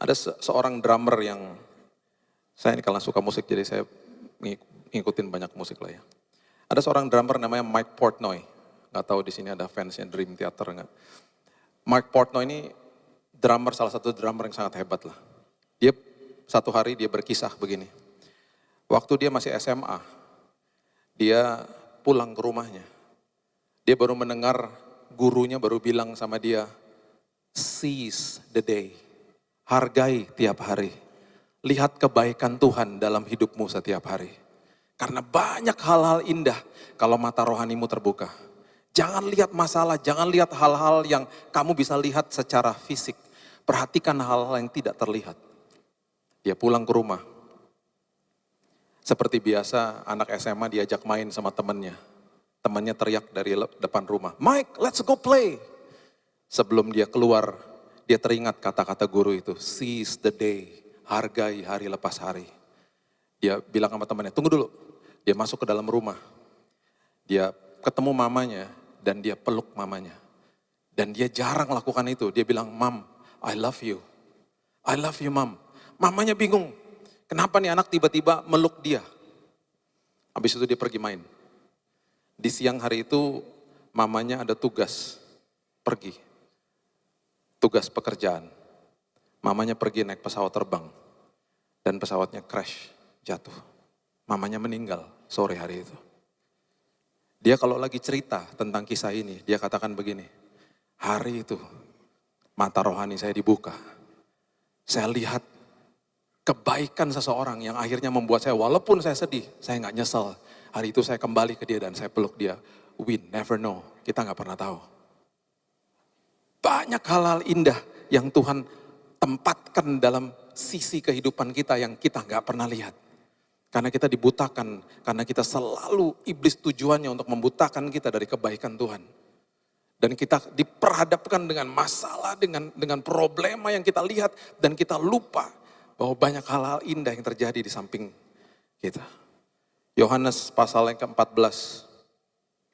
Ada seorang drummer yang, saya ini karena suka musik jadi saya ngikutin banyak musik lah ya. Ada seorang drummer namanya Mike Portnoy. Gak tahu di sini ada fansnya Dream Theater enggak. Mike Portnoy ini drummer, salah satu drummer yang sangat hebat lah. Dia satu hari dia berkisah begini. Waktu dia masih SMA, dia pulang ke rumahnya. Dia baru mendengar gurunya baru bilang sama dia, seize the day, hargai tiap hari. Lihat kebaikan Tuhan dalam hidupmu setiap hari. Karena banyak hal-hal indah kalau mata rohanimu terbuka. Jangan lihat masalah, jangan lihat hal-hal yang kamu bisa lihat secara fisik. Perhatikan hal-hal yang tidak terlihat. Dia pulang ke rumah. Seperti biasa anak SMA diajak main sama temannya. Temannya teriak dari depan rumah, Mike, let's go play. Sebelum dia keluar, dia teringat kata-kata guru itu, seize the day, hargai hari lepas hari. Dia bilang sama temannya, tunggu dulu. Dia masuk ke dalam rumah. Dia ketemu mamanya dan dia peluk mamanya. Dan dia jarang lakukan itu. Dia bilang, Mam, I love you. I love you, Mam. Mamanya bingung. Kenapa nih anak tiba-tiba meluk dia? Habis itu dia pergi main. Di siang hari itu mamanya ada tugas. Pergi. Tugas pekerjaan. Mamanya pergi naik pesawat terbang. Dan pesawatnya crash, jatuh. Mamanya meninggal sore hari itu. Dia kalau lagi cerita tentang kisah ini, dia katakan begini, hari itu mata rohani saya dibuka. Saya lihat kebaikan seseorang yang akhirnya membuat saya, walaupun saya sedih, saya gak nyesel. Hari itu saya kembali ke dia dan saya peluk dia. We never know, kita gak pernah tahu. Banyak hal-hal indah yang Tuhan tempatkan dalam sisi kehidupan kita yang kita gak pernah lihat. Karena kita dibutakan, karena kita selalu iblis tujuannya untuk membutakan kita dari kebaikan Tuhan. Dan kita diperhadapkan dengan masalah, dengan problema yang kita lihat dan kita lupa bahwa banyak hal-hal indah yang terjadi di samping kita. Yohanes pasal yang ke-14,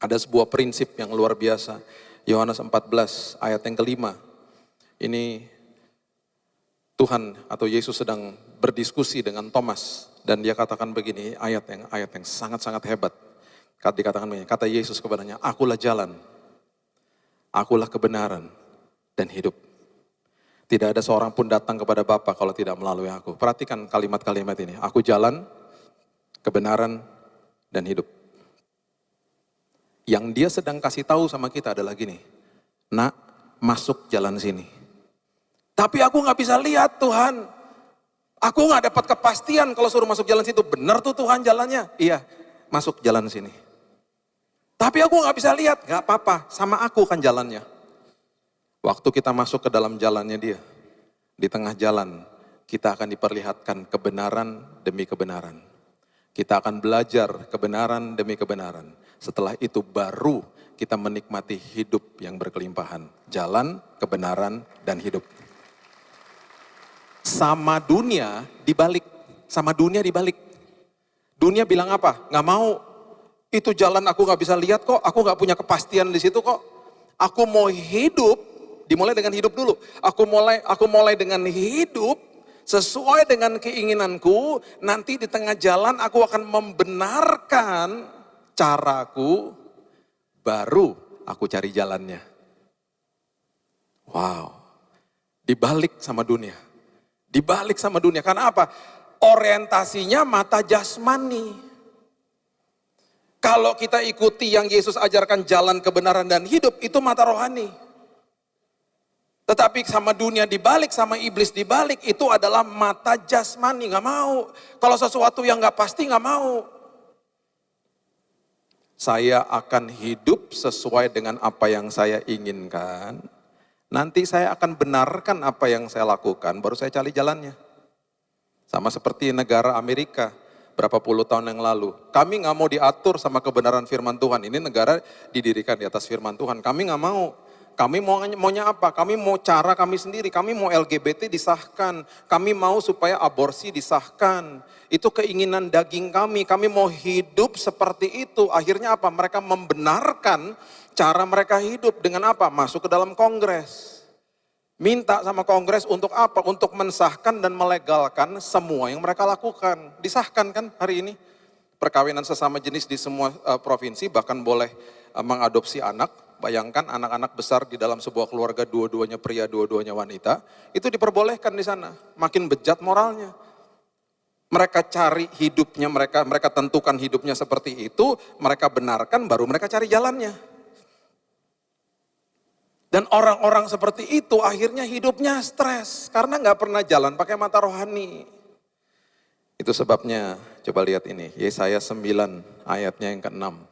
ada sebuah prinsip yang luar biasa. Yohanes 14 ayat yang ke-5, ini Tuhan atau Yesus sedang berdiskusi dengan Thomas dan dia katakan begini, ayat yang sangat-sangat hebat. Dikatakan begini, kata Yesus kepadanya, akulah jalan, akulah kebenaran dan hidup. Tidak ada seorang pun datang kepada Bapa kalau tidak melalui aku. Perhatikan kalimat-kalimat ini, aku jalan, kebenaran dan hidup. Yang dia sedang kasih tahu sama kita adalah gini, nak, masuk jalan sini. Tapi aku gak bisa lihat Tuhan. Aku gak dapat kepastian kalau suruh masuk jalan situ. Benar tuh Tuhan jalannya? Iya, masuk jalan sini. Tapi aku gak bisa lihat. Gak apa-apa, sama aku kan jalannya. Waktu kita masuk ke dalam jalannya dia. Di tengah jalan, kita akan diperlihatkan kebenaran demi kebenaran. Kita akan belajar kebenaran demi kebenaran. Setelah itu baru kita menikmati hidup yang berkelimpahan. Jalan, kebenaran, dan hidup. Sama dunia dibalik. Sama dunia dibalik. Dunia bilang apa? Gak mau. Itu jalan aku gak bisa lihat kok. Aku gak punya kepastian di situ kok. Aku mau hidup. Dimulai dengan hidup dulu. Aku mulai dengan hidup sesuai dengan keinginanku. Nanti di tengah jalan aku akan membenarkan caraku. Baru aku cari jalannya. Wow. Dibalik sama dunia. Dibalik sama dunia. Karena apa? Orientasinya mata jasmani. Kalau kita ikuti yang Yesus ajarkan jalan kebenaran dan hidup, itu mata rohani. Tetapi sama dunia dibalik, sama iblis dibalik, itu adalah mata jasmani. Gak mau. Kalau sesuatu yang gak pasti gak mau. Saya akan hidup sesuai dengan apa yang saya inginkan. Nanti saya akan benarkan apa yang saya lakukan, baru saya cari jalannya. Sama seperti negara Amerika, berapa puluh tahun yang lalu. Kami gak mau diatur sama kebenaran firman Tuhan. Ini negara didirikan di atas firman Tuhan. Kami gak mau. Kami maunya apa? Kami mau cara kami sendiri. Kami mau LGBT disahkan. Kami mau supaya aborsi disahkan. Itu keinginan daging kami. Kami mau hidup seperti itu. Akhirnya apa? Mereka membenarkan cara mereka hidup dengan apa? Masuk ke dalam kongres. Minta sama kongres untuk apa? Untuk mensahkan dan melegalkan semua yang mereka lakukan. Disahkan kan hari ini? Perkawinan sesama jenis di semua provinsi, bahkan boleh mengadopsi anak. Bayangkan anak-anak besar di dalam sebuah keluarga, dua-duanya pria, dua-duanya wanita. Itu diperbolehkan di sana. Makin bejat moralnya. Mereka cari hidupnya, mereka tentukan hidupnya seperti itu. Mereka benarkan, baru mereka cari jalannya. Dan orang-orang seperti itu akhirnya hidupnya stres. Karena gak pernah jalan pakai mata rohani. Itu sebabnya, coba lihat ini. Yesaya 9 ayatnya yang ke-6.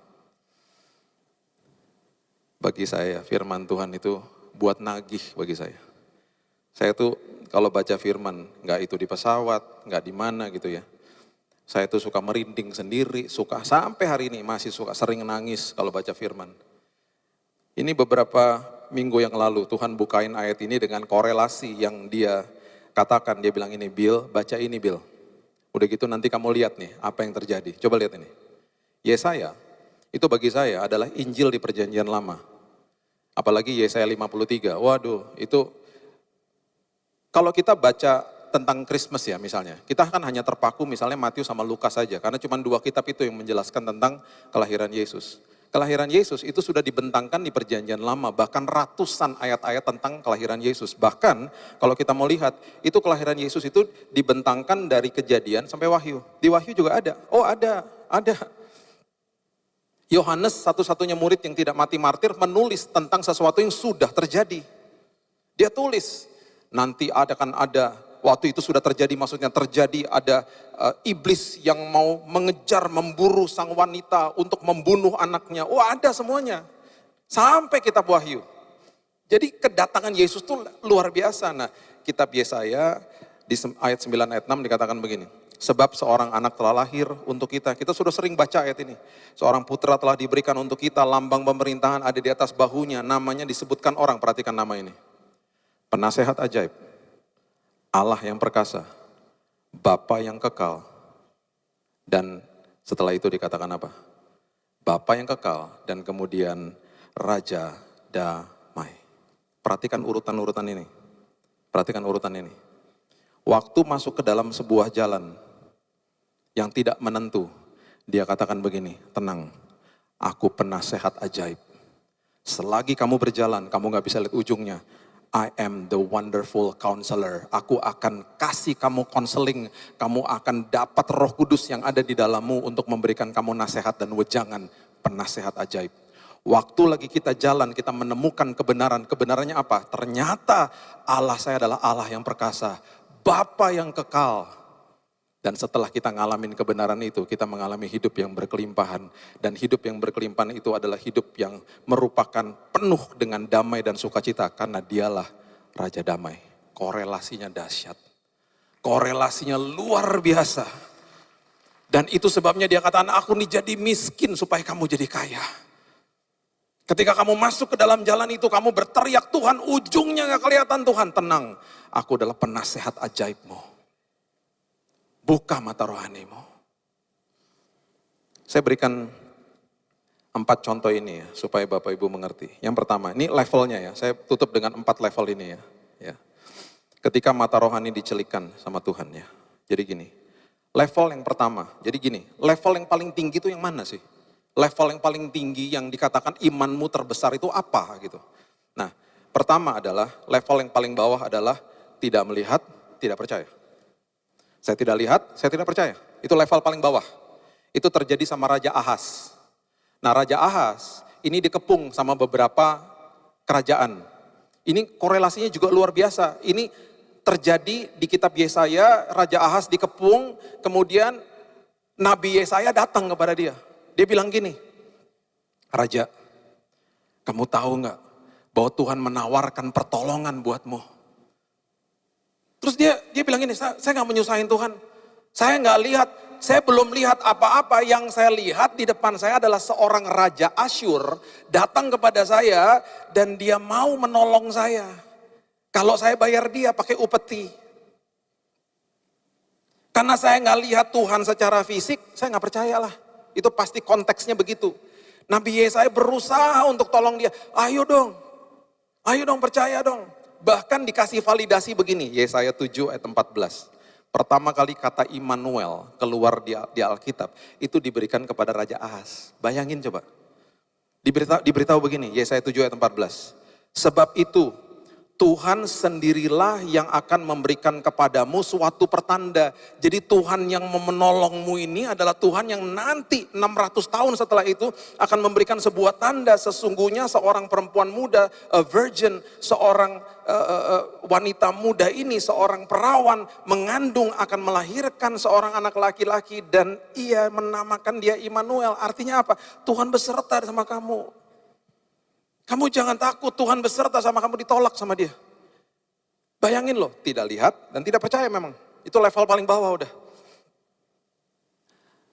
Bagi saya firman Tuhan itu buat nagih bagi saya. Saya tuh kalau baca firman, gak itu di pesawat, gak di mana gitu ya. Saya tuh suka merinding sendiri, suka sampai hari ini masih suka sering nangis kalau baca firman. Ini beberapa minggu yang lalu Tuhan bukain ayat ini dengan korelasi yang dia katakan. Dia bilang ini, Bill, baca ini Bill. Udah gitu nanti kamu lihat nih apa yang terjadi. Coba lihat ini. Yesaya, itu bagi saya adalah Injil di perjanjian lama. Apalagi Yesaya 53, waduh itu kalau kita baca tentang Christmas ya misalnya, kita kan hanya terpaku misalnya Matius sama Lukas saja, karena cuma 2 kitab itu yang menjelaskan tentang kelahiran Yesus. Kelahiran Yesus itu sudah dibentangkan di perjanjian lama, bahkan ratusan ayat-ayat tentang kelahiran Yesus. Bahkan kalau kita mau lihat, itu kelahiran Yesus itu dibentangkan dari Kejadian sampai Wahyu. Di Wahyu juga ada, oh ada. Yohanes satu-satunya murid yang tidak mati martir menulis tentang sesuatu yang sudah terjadi. Dia tulis, nanti akan ada, waktu itu sudah terjadi, maksudnya terjadi ada iblis yang mau mengejar, memburu sang wanita untuk membunuh anaknya. Oh ada semuanya, sampai kitab Wahyu. Jadi kedatangan Yesus itu luar biasa. Nah kitab Yesaya di ayat 9 ayat 6 dikatakan begini. Sebab seorang anak telah lahir untuk kita. Kita sudah sering baca ayat ini. Seorang putra telah diberikan untuk kita, lambang pemerintahan ada di atas bahunya. Namanya disebutkan orang, perhatikan nama ini. Penasehat ajaib, Allah yang perkasa, Bapa yang kekal. Dan setelah itu dikatakan apa? Bapa yang kekal dan kemudian Raja damai. Perhatikan urutan-urutan ini. Perhatikan urutan ini. Waktu masuk ke dalam sebuah jalan yang tidak menentu, dia katakan begini, tenang, aku penasehat ajaib. Selagi kamu berjalan, kamu gak bisa lihat ujungnya. I am the wonderful counselor. Aku akan kasih kamu konseling, kamu akan dapat Roh Kudus yang ada di dalammu untuk memberikan kamu nasihat dan wejangan, penasehat ajaib. Waktu lagi kita jalan, kita menemukan kebenaran. Kebenarannya apa? Ternyata Allah saya adalah Allah yang perkasa, Bapa yang kekal. Dan setelah kita ngalamin kebenaran itu, kita mengalami hidup yang berkelimpahan. Dan hidup yang berkelimpahan itu adalah hidup yang merupakan penuh dengan damai dan sukacita. Karena dialah Raja Damai. Korelasinya dahsyat. Korelasinya luar biasa. Dan itu sebabnya dia katakan, aku nih jadi miskin supaya kamu jadi kaya. Ketika kamu masuk ke dalam jalan itu, kamu berteriak, Tuhan ujungnya gak kelihatan Tuhan. Tenang, aku adalah penasehat ajaibmu. Buka mata rohanimu. Saya berikan 4 contoh ini ya, supaya Bapak Ibu mengerti. Yang pertama, ini levelnya ya, saya tutup dengan 4 level ini ya. Ketika mata rohani dicelikan sama Tuhan ya. Jadi gini, level yang pertama, jadi gini, level yang paling tinggi itu yang mana sih? Level yang paling tinggi yang dikatakan imanmu terbesar itu apa gitu. Nah, pertama adalah, level yang paling bawah adalah tidak melihat, tidak percaya. Saya tidak lihat, saya tidak percaya. Itu level paling bawah. Itu terjadi sama Raja Ahaz. Nah Raja Ahaz ini dikepung sama beberapa kerajaan. Ini korelasinya juga luar biasa. Ini terjadi di kitab Yesaya, Raja Ahaz dikepung, kemudian Nabi Yesaya datang kepada dia. Dia bilang gini, Raja, kamu tahu gak bahwa Tuhan menawarkan pertolongan buatmu? Terus dia bilang gini, saya gak menyusahin Tuhan. Saya gak lihat, saya belum lihat apa-apa. Yang saya lihat di depan saya adalah seorang Raja Asyur datang kepada saya dan dia mau menolong saya. Kalau saya bayar dia pakai upeti. Karena saya gak lihat Tuhan secara fisik, saya gak percayalah. Itu pasti konteksnya begitu. Nabi Yesaya berusaha untuk tolong dia. Ayo dong percaya dong. Bahkan dikasih validasi begini, Yesaya 7 ayat 14. Pertama kali kata Immanuel keluar di Alkitab, itu diberikan kepada Raja Ahaz. Bayangin coba. Diberitahu begini, Yesaya 7 ayat 14. Sebab itu Tuhan sendirilah yang akan memberikan kepadamu suatu pertanda. Jadi Tuhan yang menolongmu ini adalah Tuhan yang nanti 600 tahun setelah itu akan memberikan sebuah tanda. Sesungguhnya seorang perempuan muda, a virgin, seorang wanita muda ini, seorang perawan mengandung akan melahirkan seorang anak laki-laki dan ia menamakan dia Immanuel. Artinya apa? Tuhan beserta sama kamu. Kamu jangan takut, Tuhan beserta sama kamu, ditolak sama dia. Bayangin loh, tidak lihat dan tidak percaya memang. Itu level paling bawah udah.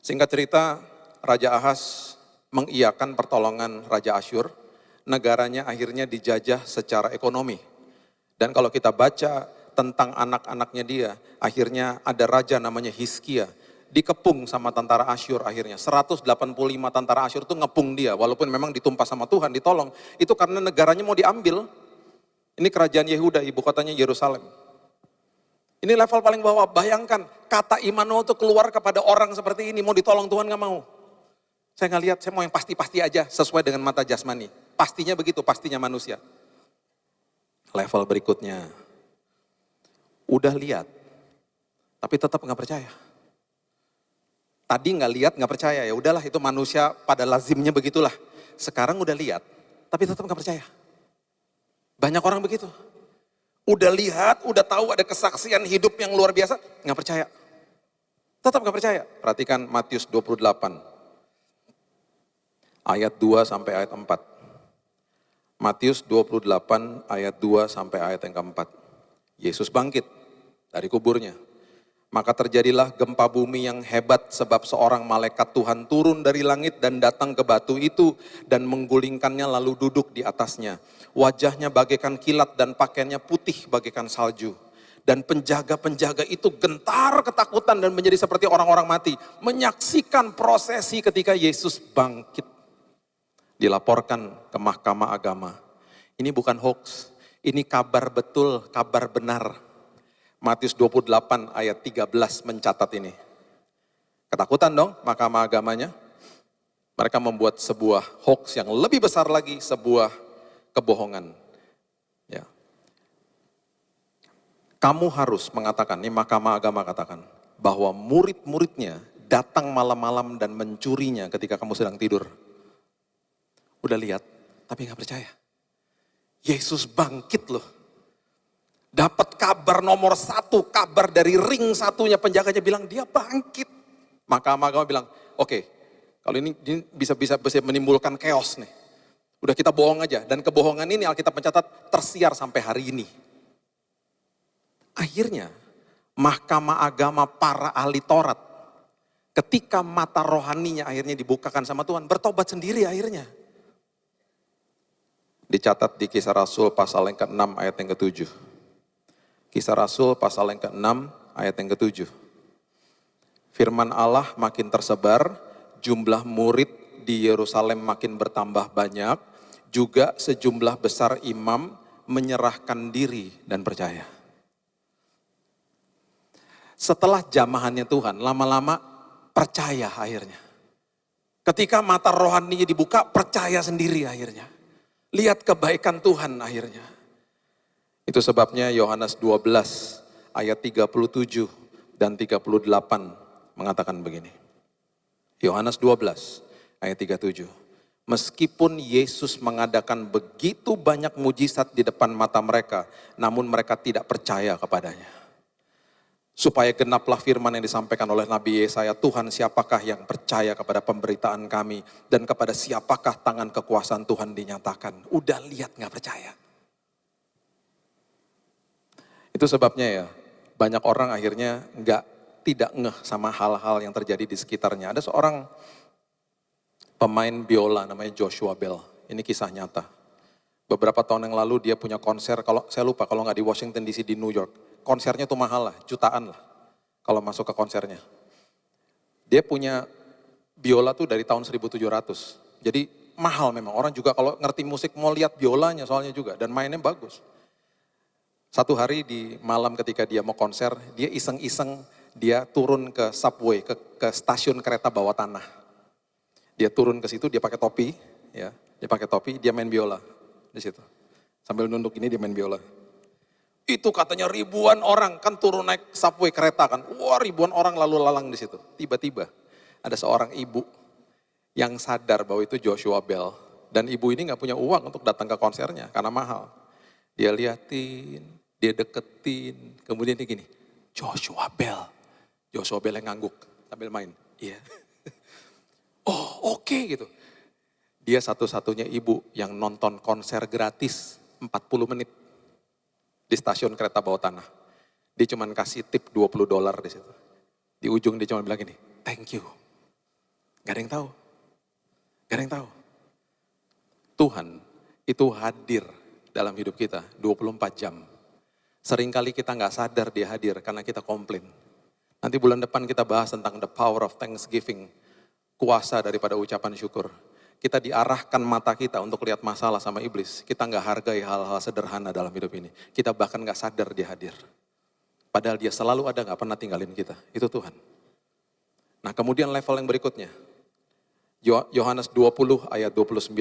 Singkat cerita, Raja Ahaz mengiyakan pertolongan Raja Asyur. Negaranya akhirnya dijajah secara ekonomi. Dan kalau kita baca tentang anak-anaknya dia. Akhirnya ada raja namanya Hizkia, dikepung sama tentara Asyur akhirnya. 185 tentara Asyur itu ngepung dia, walaupun memang ditumpas sama Tuhan, ditolong. Itu karena negaranya mau diambil. Ini kerajaan Yehuda, ibu kotanya Yerusalem. Ini level paling bawah, bayangkan kata Immanuel itu keluar kepada orang seperti ini, mau ditolong Tuhan gak mau. Saya nggak lihat, saya mau yang pasti-pasti aja sesuai dengan mata jasmani. Pastinya begitu, pastinya manusia. Level berikutnya, udah lihat, tapi tetap nggak percaya. Tadi nggak lihat, nggak percaya, ya udahlah itu manusia pada lazimnya begitulah. Sekarang udah lihat, tapi tetap nggak percaya. Banyak orang begitu. Udah lihat, udah tahu ada kesaksian hidup yang luar biasa, nggak percaya. Tetap nggak percaya. Perhatikan Matius 28, ayat 2 sampai ayat 4. Matius 28 ayat 2 sampai ayat yang keempat. Yesus bangkit dari kuburnya. Maka terjadilah gempa bumi yang hebat sebab seorang malaikat Tuhan turun dari langit dan datang ke batu itu dan menggulingkannya lalu duduk di atasnya. Wajahnya bagaikan kilat dan pakaiannya putih bagaikan salju. Dan penjaga-penjaga itu gentar ketakutan dan menjadi seperti orang-orang mati. Menyaksikan prosesi ketika Yesus bangkit. Dilaporkan ke mahkamah agama. Ini bukan hoax, ini kabar betul, kabar benar. Matius 28 ayat 13 mencatat ini. Ketakutan dong mahkamah agamanya. Mereka membuat sebuah hoax yang lebih besar lagi, sebuah kebohongan. Ya. Kamu harus mengatakan, ini mahkamah agama katakan, bahwa murid-muridnya datang malam-malam dan mencurinya ketika kamu sedang tidur. Udah lihat, tapi gak percaya. Yesus bangkit loh. Dapat kabar nomor 1, kabar dari ring satunya, penjaganya bilang dia bangkit. Maka agama bilang, oke, kalau ini bisa menimbulkan chaos nih. Udah kita bohong aja, dan kebohongan ini Alkitab mencatat tersiar sampai hari ini. Akhirnya, mahkamah agama para ahli Taurat, ketika mata rohaninya akhirnya dibukakan sama Tuhan, bertobat sendiri akhirnya. Dicatat di Kisah Rasul pasal yang ke-6 ayat yang ke-7. Kisah Rasul pasal yang ke-6 ayat yang ke-7. Firman Allah makin tersebar, jumlah murid di Yerusalem makin bertambah banyak, juga sejumlah besar imam menyerahkan diri dan percaya. Setelah jamahannya Tuhan, lama-lama percaya akhirnya. Ketika mata rohaninya dibuka, percaya sendiri akhirnya. Lihat kebaikan Tuhan akhirnya. Itu sebabnya Yohanes 12 ayat 37 dan 38 mengatakan begini. Yohanes 12 ayat 37. Meskipun Yesus mengadakan begitu banyak mujizat di depan mata mereka, namun mereka tidak percaya kepadanya. Supaya genaplah firman yang disampaikan oleh Nabi Yesaya, Tuhan siapakah yang percaya kepada pemberitaan kami, dan kepada siapakah tangan kekuasaan Tuhan dinyatakan. Udah lihat gak percaya. Itu sebabnya ya, banyak orang akhirnya tidak ngeh sama hal-hal yang terjadi di sekitarnya. Ada seorang pemain biola namanya Joshua Bell. Ini kisah nyata. Beberapa tahun yang lalu dia punya konser, kalau saya lupa kalau nggak di Washington DC, di New York. Konsernya tuh mahal lah, jutaan lah kalau masuk ke konsernya. Dia punya biola tuh dari tahun 1700. Jadi mahal memang. Orang juga kalau ngerti musik mau lihat biolanya soalnya juga, dan mainnya bagus. Satu hari di malam ketika dia mau konser, dia iseng-iseng, dia turun ke subway, ke stasiun kereta bawah tanah. Dia turun ke situ, dia pakai topi, ya, dia main biola di situ. Sambil nunduk ini dia main biola. Itu katanya ribuan orang, kan turun naik subway kereta kan, wah ribuan orang lalu lalang di situ. Tiba-tiba ada seorang ibu yang sadar bahwa itu Joshua Bell, dan ibu ini nggak punya uang untuk datang ke konsernya karena mahal. Dia liatin, dia deketin, kemudian dia gini, Joshua Bell yang ngangguk sambil main. Iya. Oh oke gitu. Dia satu-satunya ibu yang nonton konser gratis 40 menit di stasiun kereta bawah tanah. Dia cuma kasih tip $20 di situ. Di ujung dia cuma bilang gini, thank you. Gak ada yang tahu. Gak ada yang tahu. Tuhan itu hadir dalam hidup kita 24 jam. Seringkali kita nggak sadar dia hadir karena kita komplain. Nanti bulan depan kita bahas tentang the power of thanksgiving. Kuasa daripada ucapan syukur. Kita diarahkan mata kita untuk lihat masalah sama iblis. Kita nggak hargai hal-hal sederhana dalam hidup ini. Kita bahkan nggak sadar dia hadir. Padahal dia selalu ada, nggak pernah tinggalin kita. Itu Tuhan. Nah kemudian level yang berikutnya. Yohanes 20 ayat 29.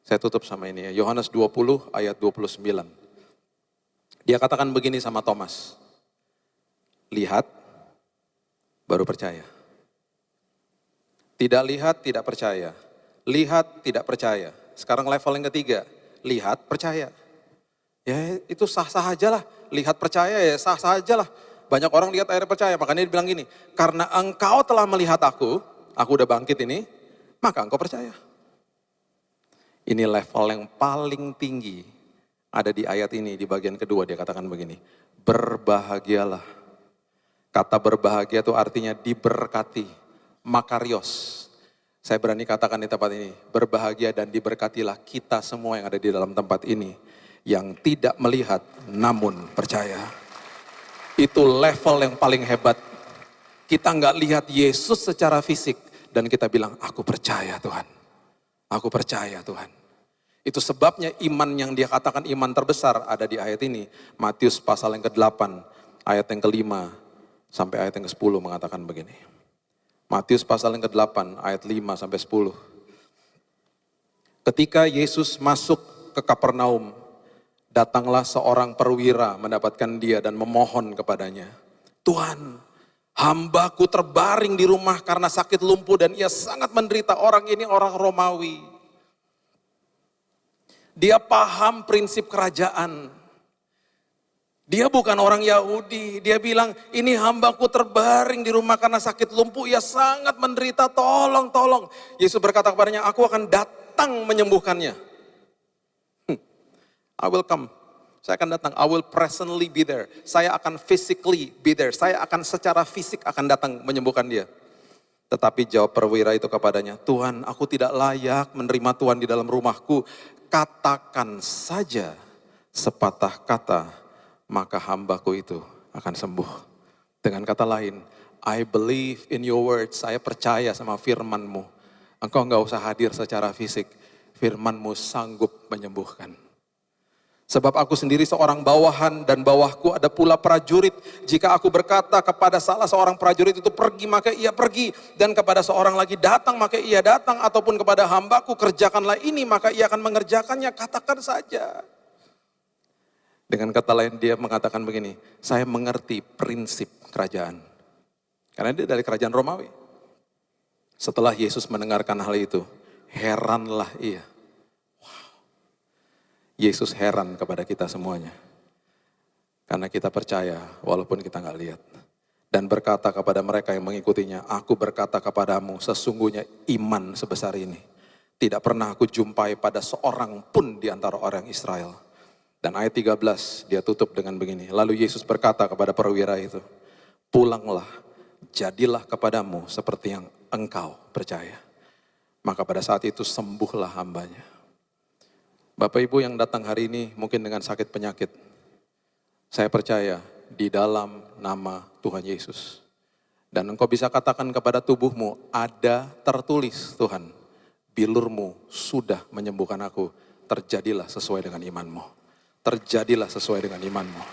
Saya tutup sama ini ya. Yohanes 20 ayat 29. Dia katakan begini sama Thomas. Lihat, baru percaya. Tidak lihat, tidak percaya. Lihat, tidak percaya. Sekarang level yang ketiga. Lihat, percaya. Ya itu sah-sah aja lah. Lihat, percaya ya sah-sah aja lah. Banyak orang lihat akhirnya percaya. Makanya dia bilang gini. Karena engkau telah melihat aku udah bangkit ini, maka engkau percaya. Ini level yang paling tinggi ada di ayat ini, di bagian kedua dia katakan begini. Berbahagialah. Kata berbahagia itu artinya diberkati. Makarios. Saya berani katakan di tempat ini. Berbahagia dan diberkatilah kita semua yang ada di dalam tempat ini. Yang tidak melihat namun percaya. Itu level yang paling hebat. Kita nggak lihat Yesus secara fisik. Dan kita bilang, aku percaya Tuhan. Aku percaya Tuhan. Itu sebabnya iman yang dia katakan iman terbesar ada di ayat ini. Matius pasal yang ke-8, ayat yang ke-5 sampai ayat yang ke-10 mengatakan begini. Matius pasal yang ke-8, ayat 5 sampai 10. Ketika Yesus masuk ke Kapernaum, datanglah seorang perwira mendapatkan dia dan memohon kepadanya. Tuhan, hambaku terbaring di rumah karena sakit lumpuh dan ia sangat menderita. Orang ini orang Romawi. Dia paham prinsip kerajaan. Dia bukan orang Yahudi. Dia bilang, ini hambaku terbaring di rumah karena sakit lumpuh. Ia sangat menderita, tolong. Yesus berkata kepadanya, aku akan datang menyembuhkannya. I will come. Saya akan datang. I will presently be there. Saya akan physically be there. Saya akan secara fisik akan datang menyembuhkan dia. Tetapi jawab perwira itu kepadanya, Tuhan, aku tidak layak menerima Tuhan di dalam rumahku. Katakan saja sepatah kata, maka hambaku itu akan sembuh. Dengan kata lain, I believe in your words. Saya percaya sama firman-Mu. Engkau enggak usah hadir secara fisik. Firman-Mu sanggup menyembuhkan. Sebab aku sendiri seorang bawahan dan bawahku ada pula prajurit. Jika aku berkata kepada salah seorang prajurit itu pergi, maka ia pergi. Dan kepada seorang lagi datang, maka ia datang. Ataupun kepada hambaku kerjakanlah ini, maka ia akan mengerjakannya. Katakan saja. Dengan kata lain dia mengatakan begini, saya mengerti prinsip kerajaan. Karena dia dari kerajaan Romawi. Setelah Yesus mendengarkan hal itu, heranlah ia. Yesus heran kepada kita semuanya. Karena kita percaya walaupun kita nggak lihat. Dan berkata kepada mereka yang mengikutinya, aku berkata kepadamu sesungguhnya iman sebesar ini. Tidak pernah aku jumpai pada seorang pun di antara orang Israel. Dan ayat 13 dia tutup dengan begini. Lalu Yesus berkata kepada perwira itu, pulanglah, jadilah kepadamu seperti yang engkau percaya. Maka pada saat itu sembuhlah hambanya. Bapak Ibu yang datang hari ini mungkin dengan sakit penyakit. Saya percaya di dalam nama Tuhan Yesus. Dan engkau bisa katakan kepada tubuhmu, ada tertulis Tuhan, bilurmu sudah menyembuhkan aku. Terjadilah sesuai dengan imanmu. Terjadilah sesuai dengan imanmu.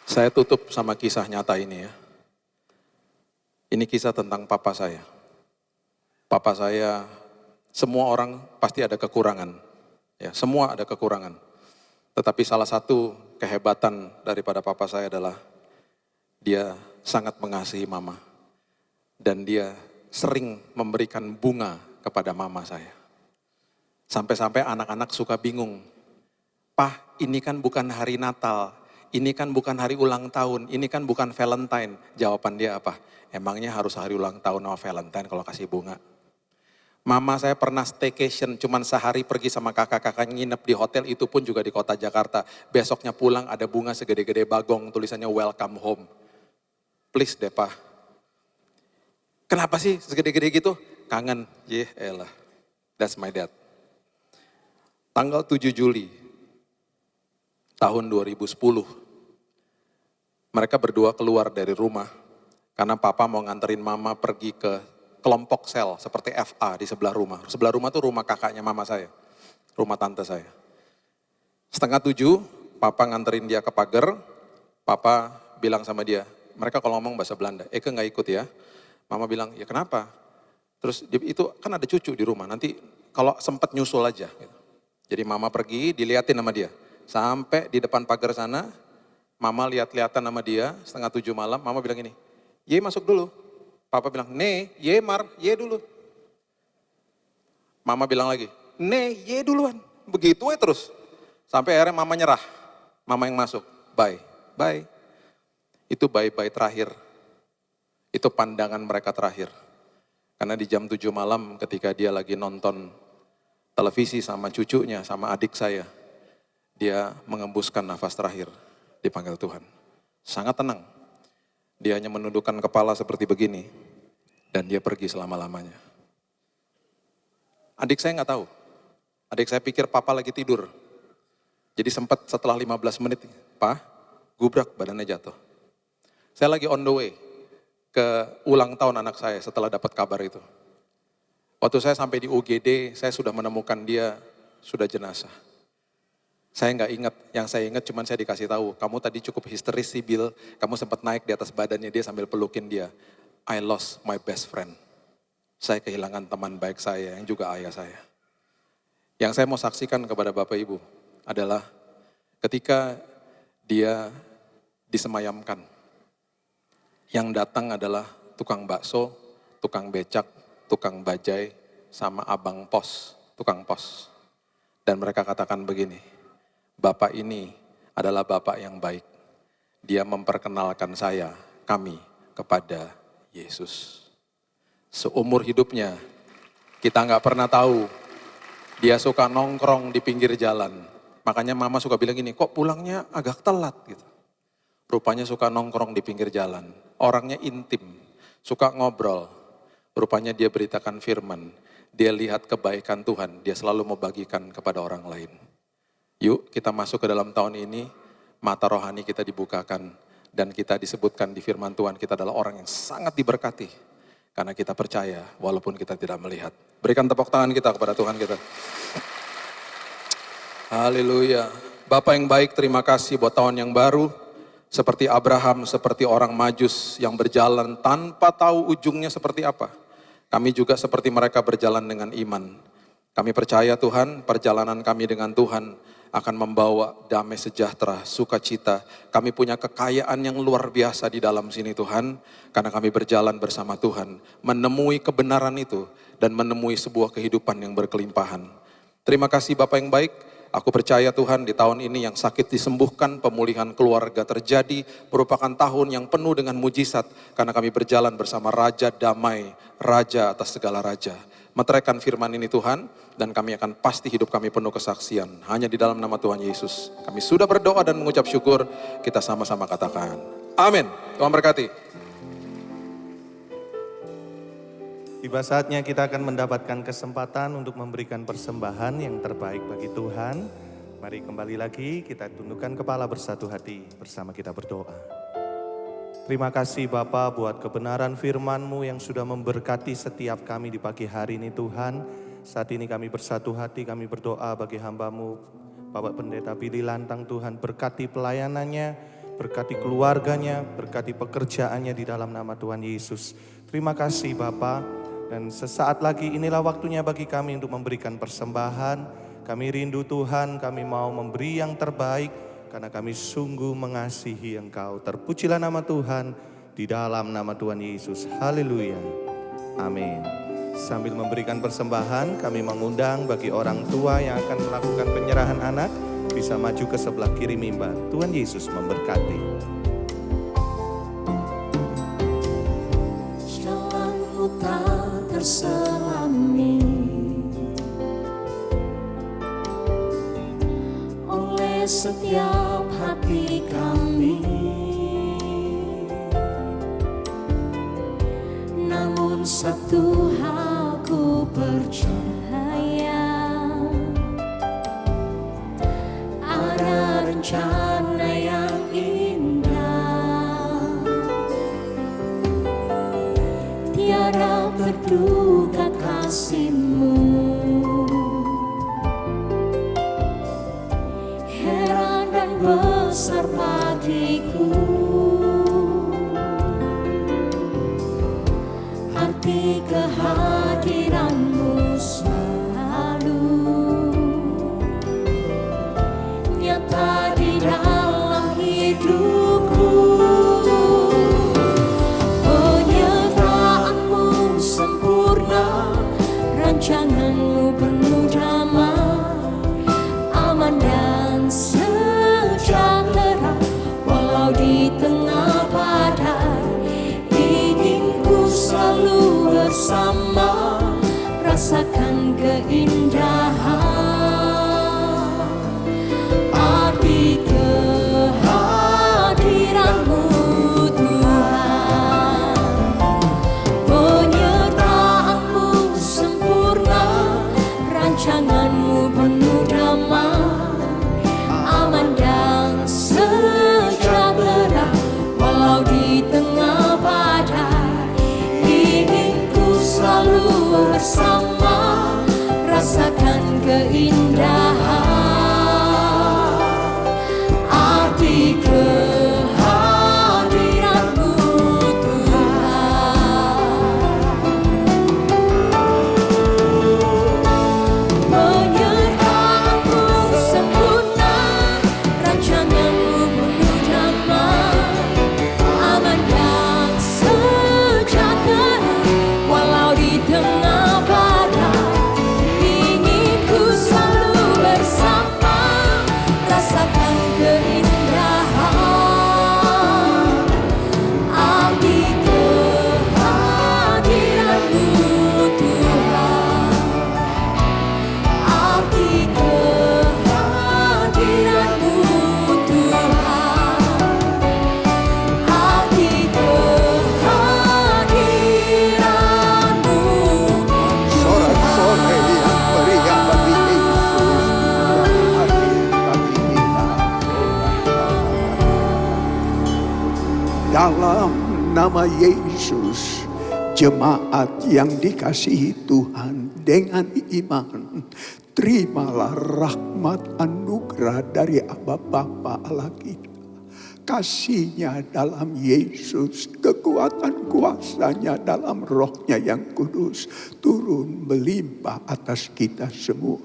Saya tutup sama kisah nyata ini ya. Ini kisah tentang papa saya. Papa saya, semua orang pasti ada kekurangan. Ya, semua ada kekurangan. Tetapi salah satu kehebatan daripada papa saya adalah dia sangat mengasihi mama. Dan dia sering memberikan bunga kepada mama saya. Sampai-sampai anak-anak suka bingung. Pah, ini kan bukan hari Natal. Ini kan bukan hari ulang tahun. Ini kan bukan Valentine. Jawaban dia apa? Emangnya harus hari ulang tahun sama Valentine kalau kasih bunga? Mama saya pernah staycation, cuman sehari pergi sama kakak-kakak nginep di hotel, itu pun juga di kota Jakarta. Besoknya pulang ada bunga segede-gede bagong, tulisannya welcome home. Please deh Pak. Kenapa sih segede-gede gitu? Kangen, elah. That's my dad. Tanggal 7 Juli, tahun 2010. Mereka berdua keluar dari rumah karena papa mau nganterin mama pergi ke kelompok sel seperti FA di sebelah rumah. Sebelah rumah tuh rumah kakaknya mama saya, rumah tante saya. 6:30 papa nganterin dia ke pagar, papa bilang sama dia, mereka kalau ngomong bahasa Belanda, Eke nggak ikut ya. Mama bilang, ya kenapa? Terus itu kan ada cucu di rumah, nanti kalau sempat nyusul aja. Gitu. Jadi mama pergi, diliatin sama dia. Sampai di depan pagar sana, mama lihat-lihatan sama dia, 6:30 malam, mama bilang gini, Ye masuk dulu. Papa bilang, Ne, Ye Mar, Ye dulu. Mama bilang lagi, Ne, Ye duluan. Begitu aja terus. Sampai akhirnya mama nyerah, mama yang masuk, bye, bye. Itu bye-bye terakhir. Itu pandangan mereka terakhir. Karena di jam 7 malam ketika dia lagi nonton televisi sama cucunya, sama adik saya, dia mengembuskan nafas terakhir, dipanggil Tuhan. Sangat tenang. Dia hanya menundukkan kepala seperti begini, dan dia pergi selama-lamanya. Adik saya nggak tahu. Adik saya pikir papa lagi tidur. Jadi sempat setelah 15 menit, Pak, gubrak badannya jatuh. Saya lagi on the way ke ulang tahun anak saya setelah dapat kabar itu. Waktu saya sampai di UGD, saya sudah menemukan dia sudah jenazah. Saya nggak ingat, yang saya ingat cuman saya dikasih tahu, kamu tadi cukup histeris sih Bill, kamu sempat naik di atas badannya dia sambil pelukin dia. I lost my best friend. Saya kehilangan teman baik saya yang juga ayah saya. Yang saya mau saksikan kepada Bapak Ibu adalah ketika dia disemayamkan. Yang datang adalah tukang bakso, tukang becak, tukang bajai, sama abang pos, tukang pos. Dan mereka katakan begini, Bapak ini adalah Bapak yang baik. Dia memperkenalkan kami kepada Yesus. Seumur hidupnya kita nggak pernah tahu dia suka nongkrong di pinggir jalan. Makanya mama suka bilang gini, kok pulangnya agak telat gitu. Rupanya suka nongkrong di pinggir jalan. Orangnya intim, suka ngobrol. Rupanya dia beritakan firman. Dia lihat kebaikan Tuhan, dia selalu mau bagikan kepada orang lain. Yuk kita masuk ke dalam tahun ini, mata rohani kita dibukakan. Dan kita disebutkan di firman Tuhan, kita adalah orang yang sangat diberkati. Karena kita percaya walaupun kita tidak melihat. Berikan tepuk tangan kita kepada Tuhan kita. Haleluya. Bapak yang baik, terima kasih buat tahun yang baru. Seperti Abraham, seperti orang Majus yang berjalan tanpa tahu ujungnya seperti apa. Kami juga seperti mereka berjalan dengan iman. Kami percaya Tuhan, perjalanan kami dengan Tuhan akan membawa damai sejahtera, sukacita. Kami punya kekayaan yang luar biasa di dalam sini Tuhan. Karena kami berjalan bersama Tuhan. Menemui kebenaran itu dan menemui sebuah kehidupan yang berkelimpahan. Terima kasih Bapak yang baik. Aku percaya Tuhan di tahun ini yang sakit disembuhkan, pemulihan keluarga terjadi, merupakan tahun yang penuh dengan mujizat. Karena kami berjalan bersama Raja Damai, Raja atas segala Raja. Meteraikan firman ini Tuhan, dan kami akan pasti hidup kami penuh kesaksian. Hanya di dalam nama Tuhan Yesus. Kami sudah berdoa dan mengucap syukur, kita sama-sama katakan. Amin. Tuhan berkati. Tiba saatnya kita akan mendapatkan kesempatan untuk memberikan persembahan yang terbaik bagi Tuhan. Mari kembali lagi kita tundukkan kepala bersatu hati bersama kita berdoa. Terima kasih Bapa buat kebenaran firman-Mu yang sudah memberkati setiap kami di pagi hari ini Tuhan. Saat ini kami bersatu hati, kami berdoa bagi hamba-Mu Bapak Pendeta Billy Lantang Tuhan. Berkati pelayanannya, berkati keluarganya, berkati pekerjaannya di dalam nama Tuhan Yesus. Terima kasih Bapa. Dan sesaat lagi inilah waktunya bagi kami untuk memberikan persembahan. Kami rindu Tuhan, kami mau memberi yang terbaik. Karena kami sungguh mengasihi Engkau. Terpujilah nama Tuhan di dalam nama Tuhan Yesus. Haleluya. Amin. Sambil memberikan persembahan, kami mengundang bagi orang tua yang akan melakukan penyerahan anak. Bisa maju ke sebelah kiri mimbar. Tuhan Yesus memberkati. Selami oleh setiap hati kami, namun satu hal ku percaya, ada rencana yang indah, tiada terduga kasih-Mu. Heran dan besar bagiku arti kehadiran-Mu selalu nyata di dalam hidupku. Penyertaan-Mu sempurna, rancangan-Mu penuh damai, aman dan sejahtera walau di tengah badai. Ingin ku selalu bersama, rasakan keindahan arti kehadiran-Mu Tuhan. Penyertaan-Mu sempurna, rancangan-Mu penuh damai, aman dan sejahtera walau di tengah badai. Ingin ku selalu bersama, rasakan keindahan arti kehadiran-Mu Tuhan. Penyertaan-Mu sempurna, rancangan-Mu penuh damai, aman dan sejahtera walau di tengah badai. Ingin ku selalu bersama, rasakan keindahan arti kehadiran-Mu Tuhan. Arti kehadiran-Mu Tuhan. Arti kehadiran-Mu Sorak-sorai yang meriah bagi Yesus, hadir bagi kita. Dalam nama Yesus, jemaat yang dikasihi Tuhan dengan iman, terimalah rahmat anugerah dari Aba Bapa Allah kita. Kasih-Nya dalam Yesus, kekuatan kuasa-Nya dalam Roh-Nya yang kudus turun melimpah atas kita semua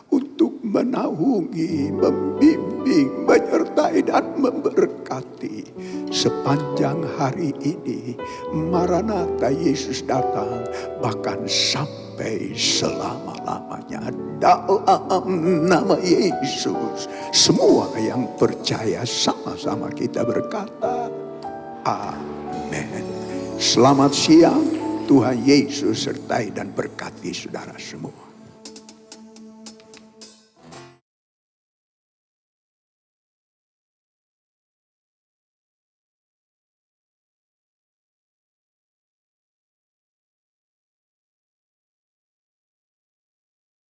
untuk menaungi, membimbing, menyertai dan memberkati sepanjang hari ini. Maranatha, Yesus datang bahkan sampai selama-lamanya. Dalam nama Yesus, semua yang percaya sama-sama kita berkata amin. Selamat siang, Tuhan Yesus sertai dan berkati saudara semua.